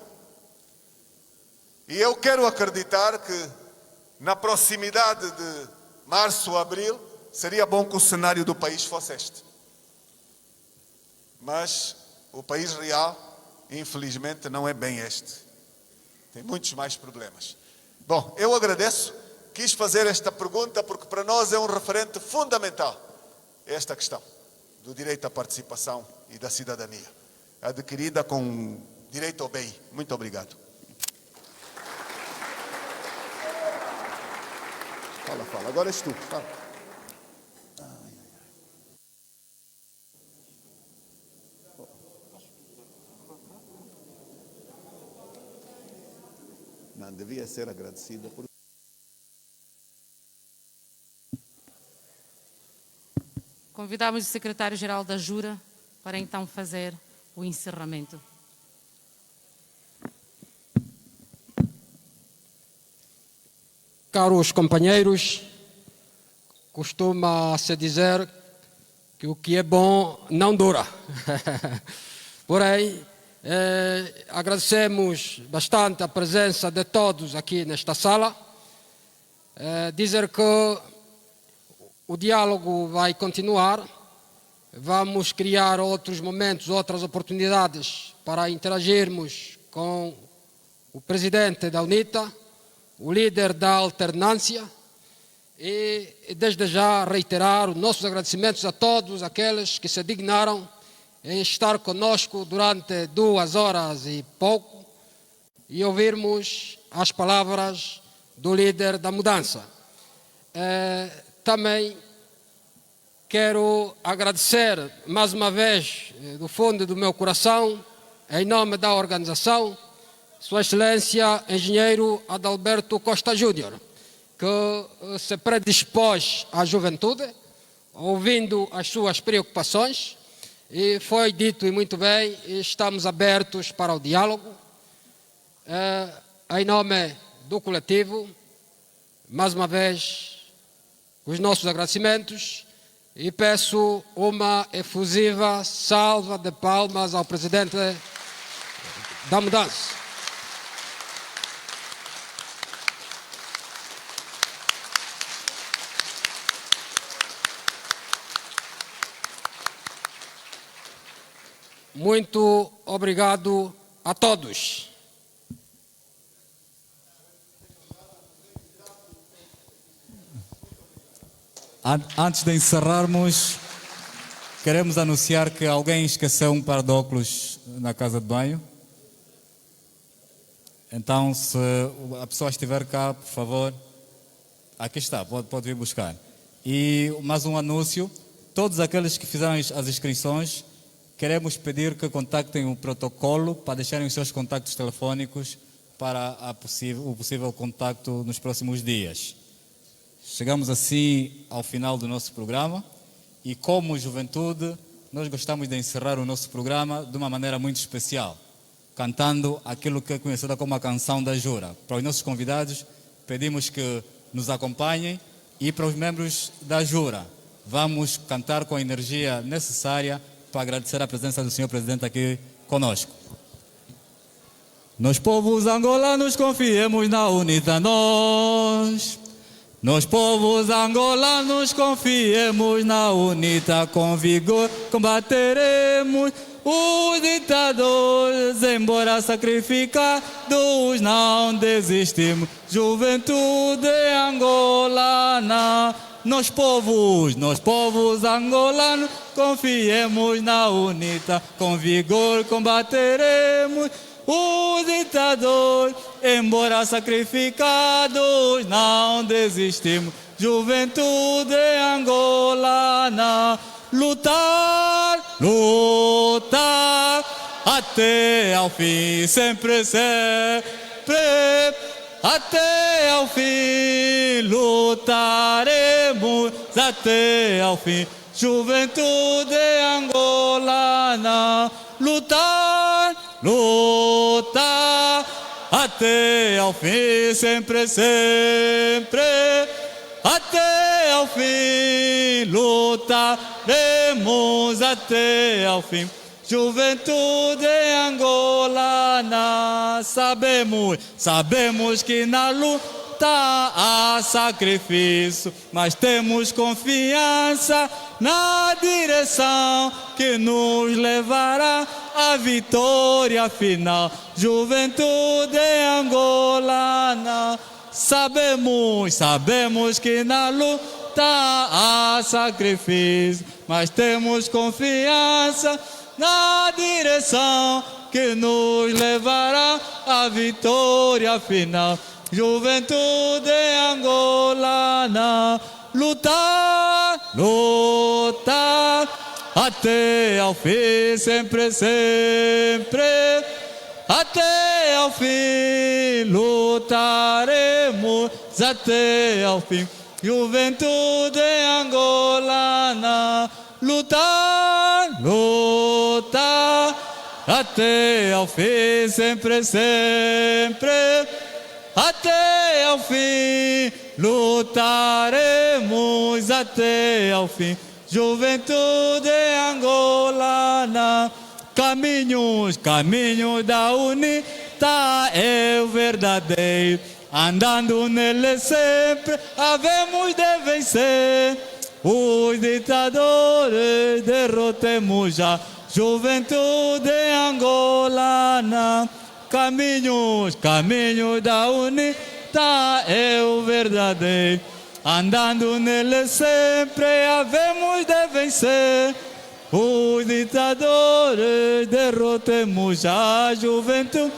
E eu quero acreditar que na proximidade de março, abril, seria bom que o cenário do país fosse este. Mas o país real, infelizmente, não é bem este. Tem muitos mais problemas. Bom, eu agradeço. Quis fazer esta pergunta porque para nós é um referente fundamental esta questão do direito à participação e da cidadania, adquirida com direito ao BI. Muito obrigado. Fala. Agora és tu. Fala. Não, devia ser agradecida por... Convidamos o secretário-geral da Jura para então fazer o encerramento. Caros companheiros, costuma-se dizer que o que é bom não dura. Porém, agradecemos bastante a presença de todos aqui nesta sala. Dizer que o diálogo vai continuar. Vamos criar outros momentos, outras oportunidades para interagirmos com o presidente da UNITA, o líder da alternância, e desde já reiterar os nossos agradecimentos a todos aqueles que se dignaram em estar conosco durante 2 horas e pouco e ouvirmos as palavras do líder da mudança. Também quero agradecer mais uma vez, do fundo do meu coração, em nome da organização, Sua Excelência Engenheiro Adalberto Costa Júnior, que se predispôs à juventude, ouvindo as suas preocupações, e foi dito e muito bem, estamos abertos para o diálogo. Em nome do coletivo, mais uma vez, os nossos agradecimentos e peço uma efusiva salva de palmas ao presidente da mudança. Muito obrigado a todos. Antes de encerrarmos, queremos anunciar que alguém esqueceu um par de óculos na casa de banho. Então, se a pessoa estiver cá, por favor, aqui está, pode vir buscar. E mais um anúncio, todos aqueles que fizeram as inscrições, queremos pedir que contactem o protocolo para deixarem os seus contactos telefônicos para o possível contacto nos próximos dias. Chegamos assim ao final do nosso programa e, como juventude, nós gostamos de encerrar o nosso programa de uma maneira muito especial, cantando aquilo que é conhecida como a canção da Jura. Para os nossos convidados, pedimos que nos acompanhem e para os membros da Jura, vamos cantar com a energia necessária para agradecer a presença do senhor presidente aqui conosco. Nós povos angolanos confiemos na UNITA, nós povos angolanos confiemos na UNITA, com vigor combateremos os ditadores, embora sacrificados não desistimos, juventude angolana. Nós povos angolanos, confiemos na UNITA, com vigor combateremos os ditadores, embora sacrificados não desistimos, juventude angolana. Lutar até ao fim, sempre até ao fim, lutaremos até ao fim, juventude angolana. Lutar até ao fim, sempre até ao fim, lutaremos até ao fim, Juventude angolana, sabemos que na luta há sacrifício, mas temos confiança na direção que nos levará à vitória final. Juventude angolana, sabemos que na luta há sacrifício, mas temos confiança na direção que nos levará à vitória final. Juventude angolana, lutar até ao fim, sempre, até ao fim, lutaremos até ao fim. Juventude angolana, lutar até ao fim, sempre, até ao fim, lutaremos até ao fim. Juventude angolana, caminhos da unidade é o verdadeiro, andando nele sempre havemos de vencer. Os ditadores derrotemos já. Juventude angolana, caminhos da unidade é o verdadeiro, andando nele sempre havemos de vencer. Os ditadores derrotemos já. Juventude